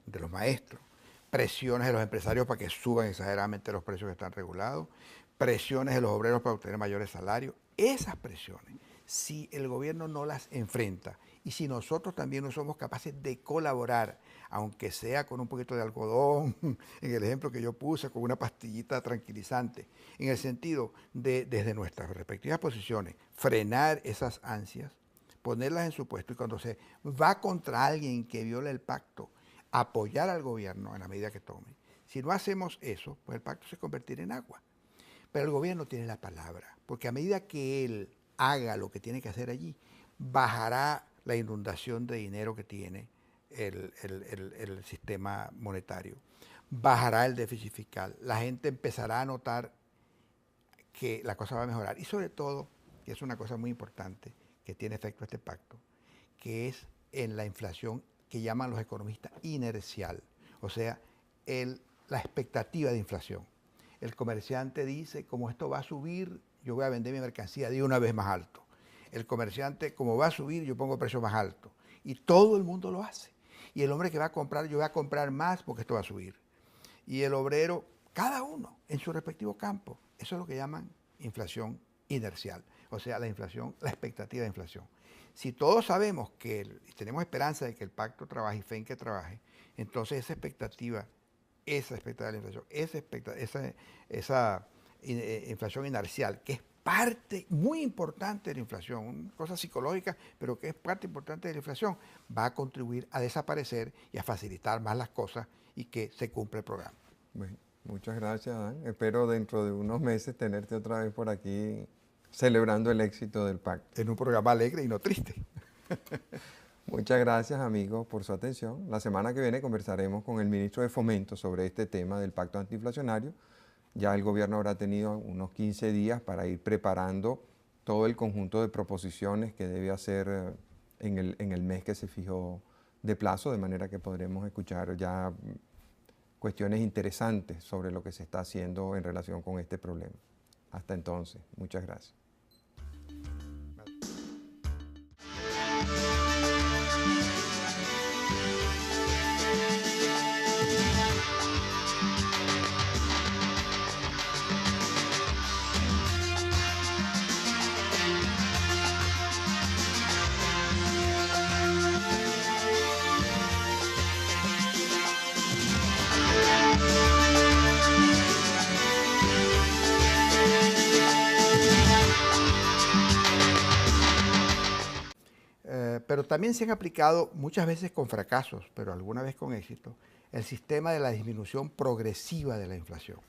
de los maestros, presiones de los empresarios para que suban exageradamente los precios que están regulados, presiones de los obreros para obtener mayores salarios. Esas presiones, si el gobierno no las enfrenta y si nosotros también no somos capaces de colaborar, aunque sea con un poquito de algodón, en el ejemplo que yo puse, con una pastillita tranquilizante, en el sentido de, desde nuestras respectivas posiciones, frenar esas ansias, ponerlas en su puesto y cuando se va contra alguien que viola el pacto, apoyar al gobierno en la medida que tome. Si no hacemos eso, pues el pacto se convertirá en agua. Pero el gobierno tiene la palabra, porque a medida que él haga lo que tiene que hacer allí, bajará la inundación de dinero que tiene el sistema monetario, bajará el déficit fiscal, la gente empezará a notar que la cosa va a mejorar y sobre todo, que es una cosa muy importante que tiene efecto este pacto, que es en la inflación que llaman los economistas inercial, o sea, la expectativa de inflación. El comerciante dice, como esto va a subir, yo voy a vender mi mercancía de una vez más alto. El comerciante, como va a subir, yo pongo precio más alto. Y todo el mundo lo hace. Y el hombre que va a comprar, yo voy a comprar más porque esto va a subir. Y el obrero, cada uno en su respectivo campo. Eso es lo que llaman inflación inercial. O sea, la expectativa de inflación. Si todos sabemos tenemos esperanza de que el pacto trabaje y fe en que trabaje, entonces esa expectativa de la inflación, esa inflación inercial, que es parte muy importante de la inflación, una cosa psicológica, pero que es parte importante de la inflación, va a contribuir a desaparecer y a facilitar más las cosas y que se cumpla el programa. Bueno, muchas gracias, Adán. Espero dentro de unos meses tenerte otra vez por aquí celebrando el éxito del pacto. En un programa alegre y no triste. Muchas gracias, amigos, por su atención. La semana que viene conversaremos con el ministro de Fomento sobre este tema del pacto antiinflacionario. Ya el gobierno habrá tenido unos 15 días para ir preparando todo el conjunto de proposiciones que debe hacer en el mes que se fijó de plazo, de manera que podremos escuchar ya cuestiones interesantes sobre lo que se está haciendo en relación con este problema. Hasta entonces, muchas gracias. Pero también se han aplicado muchas veces con fracasos, pero alguna vez con éxito, el sistema de la disminución progresiva de la inflación.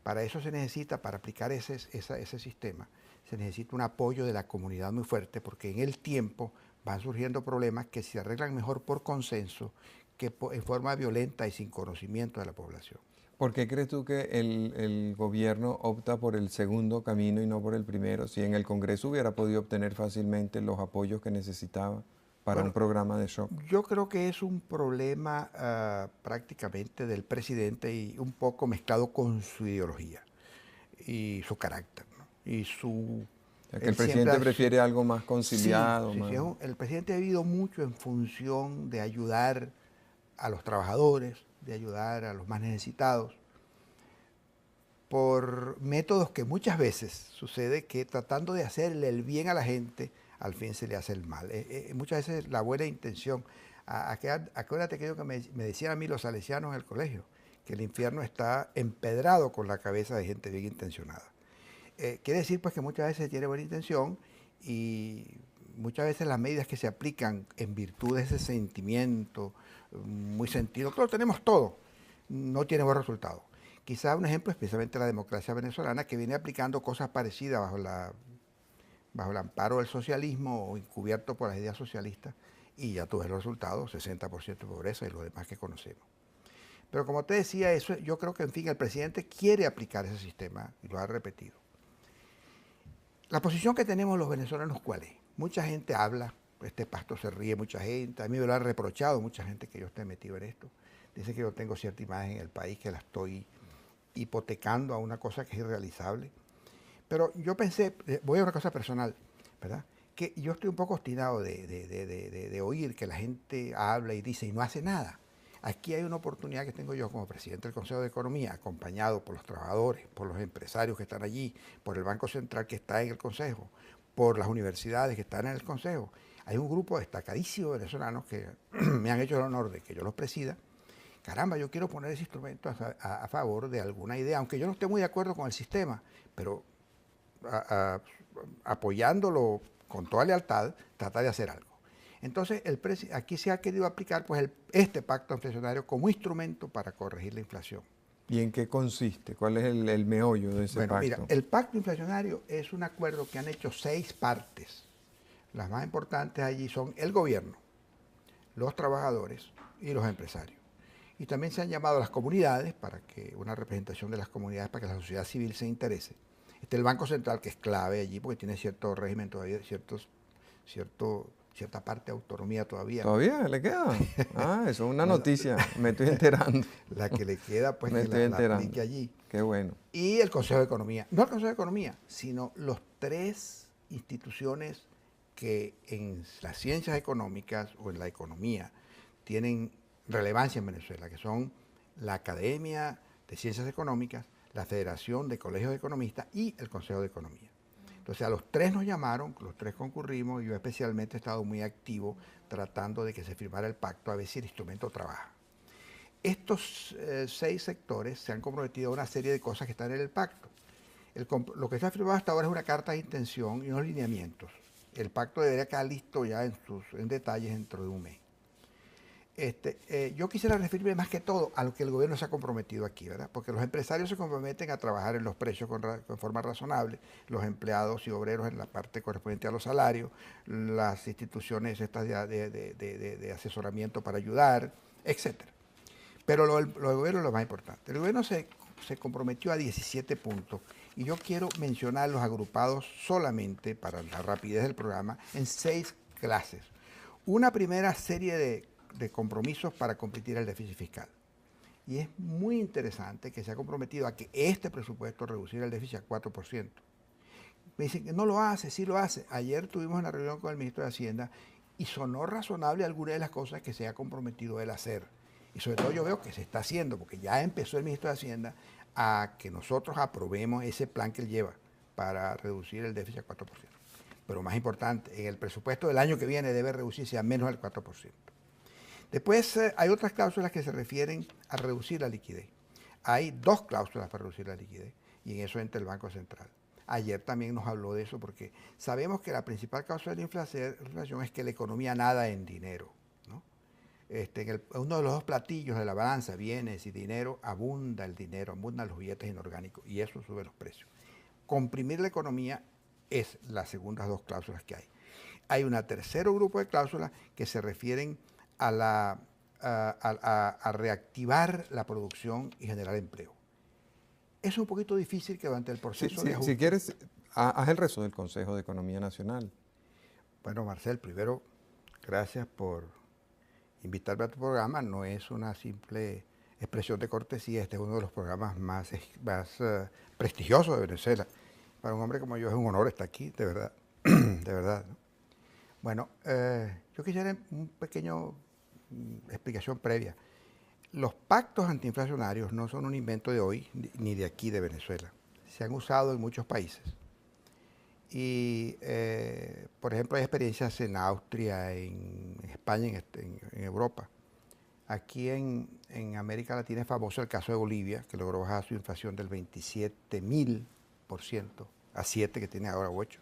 Para eso se necesita, para aplicar ese sistema, se necesita un apoyo de la comunidad muy fuerte, porque en el tiempo van surgiendo problemas que se arreglan mejor por consenso que en forma violenta y sin conocimiento de la población. ¿Por qué crees tú que el gobierno opta por el segundo camino y no por el primero? Si en el Congreso hubiera podido obtener fácilmente los apoyos que necesitaba para un programa de shock. Yo creo que es un problema prácticamente del presidente y un poco mezclado con su ideología y su carácter, ¿no? Y su... Es que el presidente prefiere algo más conciliado. Sí, más... sí, el presidente ha vivido mucho en función de ayudar a los trabajadores, de ayudar a los más necesitados, por métodos que muchas veces sucede que tratando de hacerle el bien a la gente, al fin se le hace el mal. Muchas veces la buena intención, acuérdate que me decían a mí los salesianos en el colegio, que el infierno está empedrado con la cabeza de gente bien intencionada. Quiere decir pues que muchas veces se tiene buena intención y muchas veces las medidas que se aplican en virtud de ese sentimiento muy sentido, claro, tenemos todo, no tiene buen resultado. Quizá un ejemplo, especialmente la democracia venezolana, que viene aplicando cosas parecidas bajo el amparo del socialismo o encubierto por las ideas socialistas, y ya tú ves los resultados, 60% de pobreza y lo demás que conocemos. Pero como te decía, eso, yo creo que, en fin, el presidente quiere aplicar ese sistema y lo ha repetido. La posición que tenemos los venezolanos, ¿cuál es? Mucha gente habla, este pacto se ríe mucha gente, a mí me lo ha reprochado mucha gente que yo esté metido en esto. Dicen que yo tengo cierta imagen en el país, que la estoy hipotecando a una cosa que es irrealizable. Pero yo pensé, voy a una cosa personal, ¿verdad? Que yo estoy un poco obstinado de oír que la gente habla y dice y no hace nada. Aquí hay una oportunidad que tengo yo como presidente del Consejo de Economía, acompañado por los trabajadores, por los empresarios que están allí, por el Banco Central que está en el Consejo, por las universidades que están en el Consejo. Hay un grupo destacadísimo de venezolanos que me han hecho el honor de que yo los presida. Caramba, yo quiero poner ese instrumento a favor de alguna idea, aunque yo no esté muy de acuerdo con el sistema, pero apoyándolo con toda lealtad, tratar de hacer algo. Entonces, aquí se ha querido aplicar pues, este pacto inflacionario como instrumento para corregir la inflación. ¿Y en qué consiste? ¿Cuál es el meollo de ese pacto? Mira, el pacto inflacionario es un acuerdo que han hecho 6 partes. Las más importantes allí son el gobierno, los trabajadores y los empresarios. Y también se han llamado a las comunidades, para que una representación de las comunidades, para que la sociedad civil se interese. Está el Banco Central, que es clave allí, porque tiene cierto régimen todavía, cierta parte de autonomía todavía. ¿Todavía le queda? Ah, eso es una noticia, me estoy enterando. La que le queda, pues, me estoy enterando. La aplique allí. Qué bueno. Y el Consejo de Economía. No el Consejo de Economía, sino los 3 instituciones que en las ciencias económicas o en la economía tienen relevancia en Venezuela, que son la Academia de Ciencias Económicas, la Federación de Colegios de Economistas y el Consejo de Economía. Entonces a los 3 nos llamaron, los 3 concurrimos, y yo especialmente he estado muy activo tratando de que se firmara el pacto a ver si el instrumento trabaja. Estos 6 sectores se han comprometido a una serie de cosas que están en el pacto. Lo que se ha firmado hasta ahora es una carta de intención y unos lineamientos. El pacto debería quedar listo ya en detalles dentro de un mes. Yo quisiera referirme más que todo a lo que el gobierno se ha comprometido aquí, ¿verdad? Porque los empresarios se comprometen a trabajar en los precios con forma razonable, los empleados y obreros en la parte correspondiente a los salarios, las instituciones estas de asesoramiento para ayudar, etc. Pero lo del gobierno es lo más importante. El gobierno se comprometió a 17 puntos Y yo quiero mencionarlos agrupados solamente, para la rapidez del programa, en 6 clases. Una primera serie de compromisos para combatir el déficit fiscal. Y es muy interesante que se ha comprometido a que este presupuesto reducir el déficit a 4%. Me dicen que no lo hace, sí lo hace. Ayer tuvimos una reunión con el ministro de Hacienda y sonó razonable algunas de las cosas que se ha comprometido él a hacer. Y sobre todo yo veo que se está haciendo, porque ya empezó el ministro de Hacienda a que nosotros aprobemos ese plan que él lleva para reducir el déficit a 4%. Pero más importante, en el presupuesto del año que viene debe reducirse a menos del 4%. Después hay otras cláusulas que se refieren a reducir la liquidez. Hay 2 cláusulas para reducir la liquidez y en eso entra el Banco Central. Ayer también nos habló de eso porque sabemos que la principal causa de la inflación es que la economía nada en dinero, ¿no? Uno de los 2 platillos de la balanza, bienes y dinero, abunda el dinero, abundan los billetes inorgánicos y eso sube los precios. Comprimir la economía es las segundas 2 cláusulas que hay. Hay un tercer grupo de cláusulas que se refieren a reactivar la producción y generar empleo. Es un poquito difícil que durante el proceso de ajuste... Si quieres, haz el resto del Consejo de Economía Nacional. Bueno, Marcel, primero, gracias por invitarme a tu programa. No es una simple expresión de cortesía, este es uno de los programas más prestigiosos de Venezuela. Para un hombre como yo es un honor estar aquí, de verdad, de verdad, ¿no? Bueno, yo quisiera un pequeño explicación previa. Los pactos antiinflacionarios no son un invento de hoy ni de aquí de Venezuela. Se han usado en muchos países. Y, por ejemplo, hay experiencias en Austria, en España, en Europa. Aquí en América Latina es famoso el caso de Bolivia, que logró bajar su inflación del 27.000% a 7, que tiene ahora 8.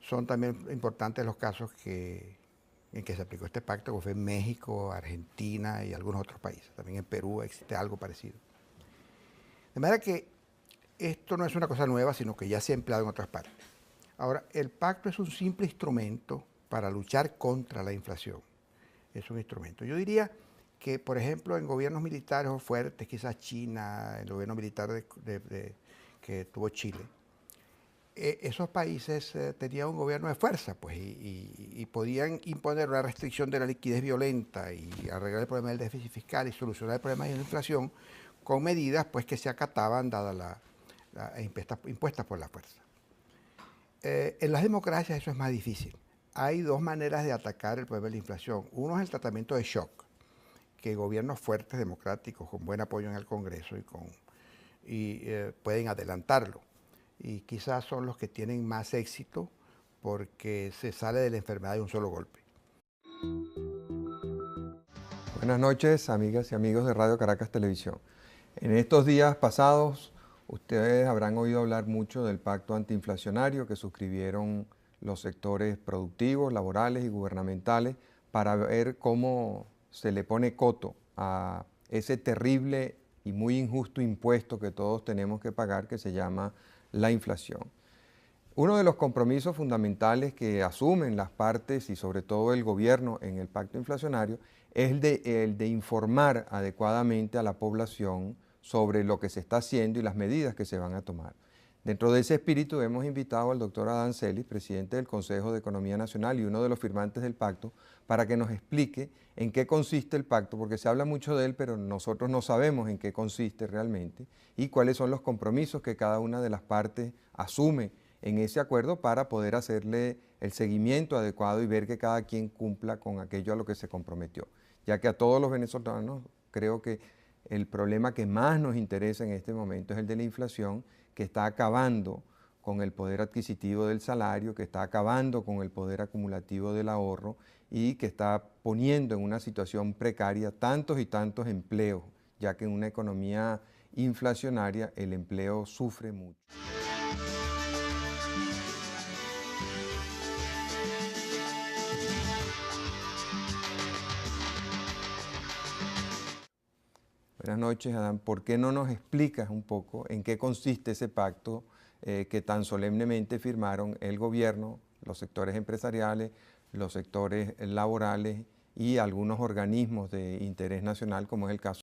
Son también importantes los casos en que se aplicó este pacto, que fue en México, Argentina y algunos otros países. También en Perú existe algo parecido. De manera que esto no es una cosa nueva, sino que ya se ha empleado en otras partes. Ahora, el pacto es un simple instrumento para luchar contra la inflación. Es un instrumento. Yo diría que, por ejemplo, en gobiernos militares o fuertes, quizás China, el gobierno militar que tuvo Chile, esos países tenían un gobierno de fuerza, pues, y podían imponer una restricción de la liquidez violenta y arreglar el problema del déficit fiscal y solucionar el problema de la inflación con medidas, pues, que se acataban dadas impuestas por la fuerza. En las democracias eso es más difícil. Hay 2 maneras de atacar el problema de la inflación. Uno es el tratamiento de shock, que gobiernos fuertes, democráticos, con buen apoyo en el Congreso pueden adelantarlo. Y quizás son los que tienen más éxito porque se sale de la enfermedad de un solo golpe. Buenas noches, amigas y amigos de Radio Caracas Televisión. En estos días pasados, ustedes habrán oído hablar mucho del pacto antiinflacionario que suscribieron los sectores productivos, laborales y gubernamentales para ver cómo se le pone coto a ese terrible y muy injusto impuesto que todos tenemos que pagar, que se llama la inflación. Uno de los compromisos fundamentales que asumen las partes y sobre todo el gobierno en el pacto inflacionario es el de informar adecuadamente a la población sobre lo que se está haciendo y las medidas que se van a tomar. Dentro de ese espíritu hemos invitado al doctor Adán Celis, presidente del Consejo de Economía Nacional y uno de los firmantes del pacto, para que nos explique en qué consiste el pacto, porque se habla mucho de él, pero nosotros no sabemos en qué consiste realmente y cuáles son los compromisos que cada una de las partes asume en ese acuerdo para poder hacerle el seguimiento adecuado y ver que cada quien cumpla con aquello a lo que se comprometió. Ya que a todos los venezolanos creo que el problema que más nos interesa en este momento es el de la inflación, que está acabando con el poder adquisitivo del salario, que está acabando con el poder acumulativo del ahorro y que está poniendo en una situación precaria tantos y tantos empleos, ya que en una economía inflacionaria el empleo sufre mucho. Buenas noches, Adán. ¿Por qué no nos explicas un poco en qué consiste ese pacto que tan solemnemente firmaron el gobierno, los sectores empresariales, los sectores laborales y algunos organismos de interés nacional, como es el caso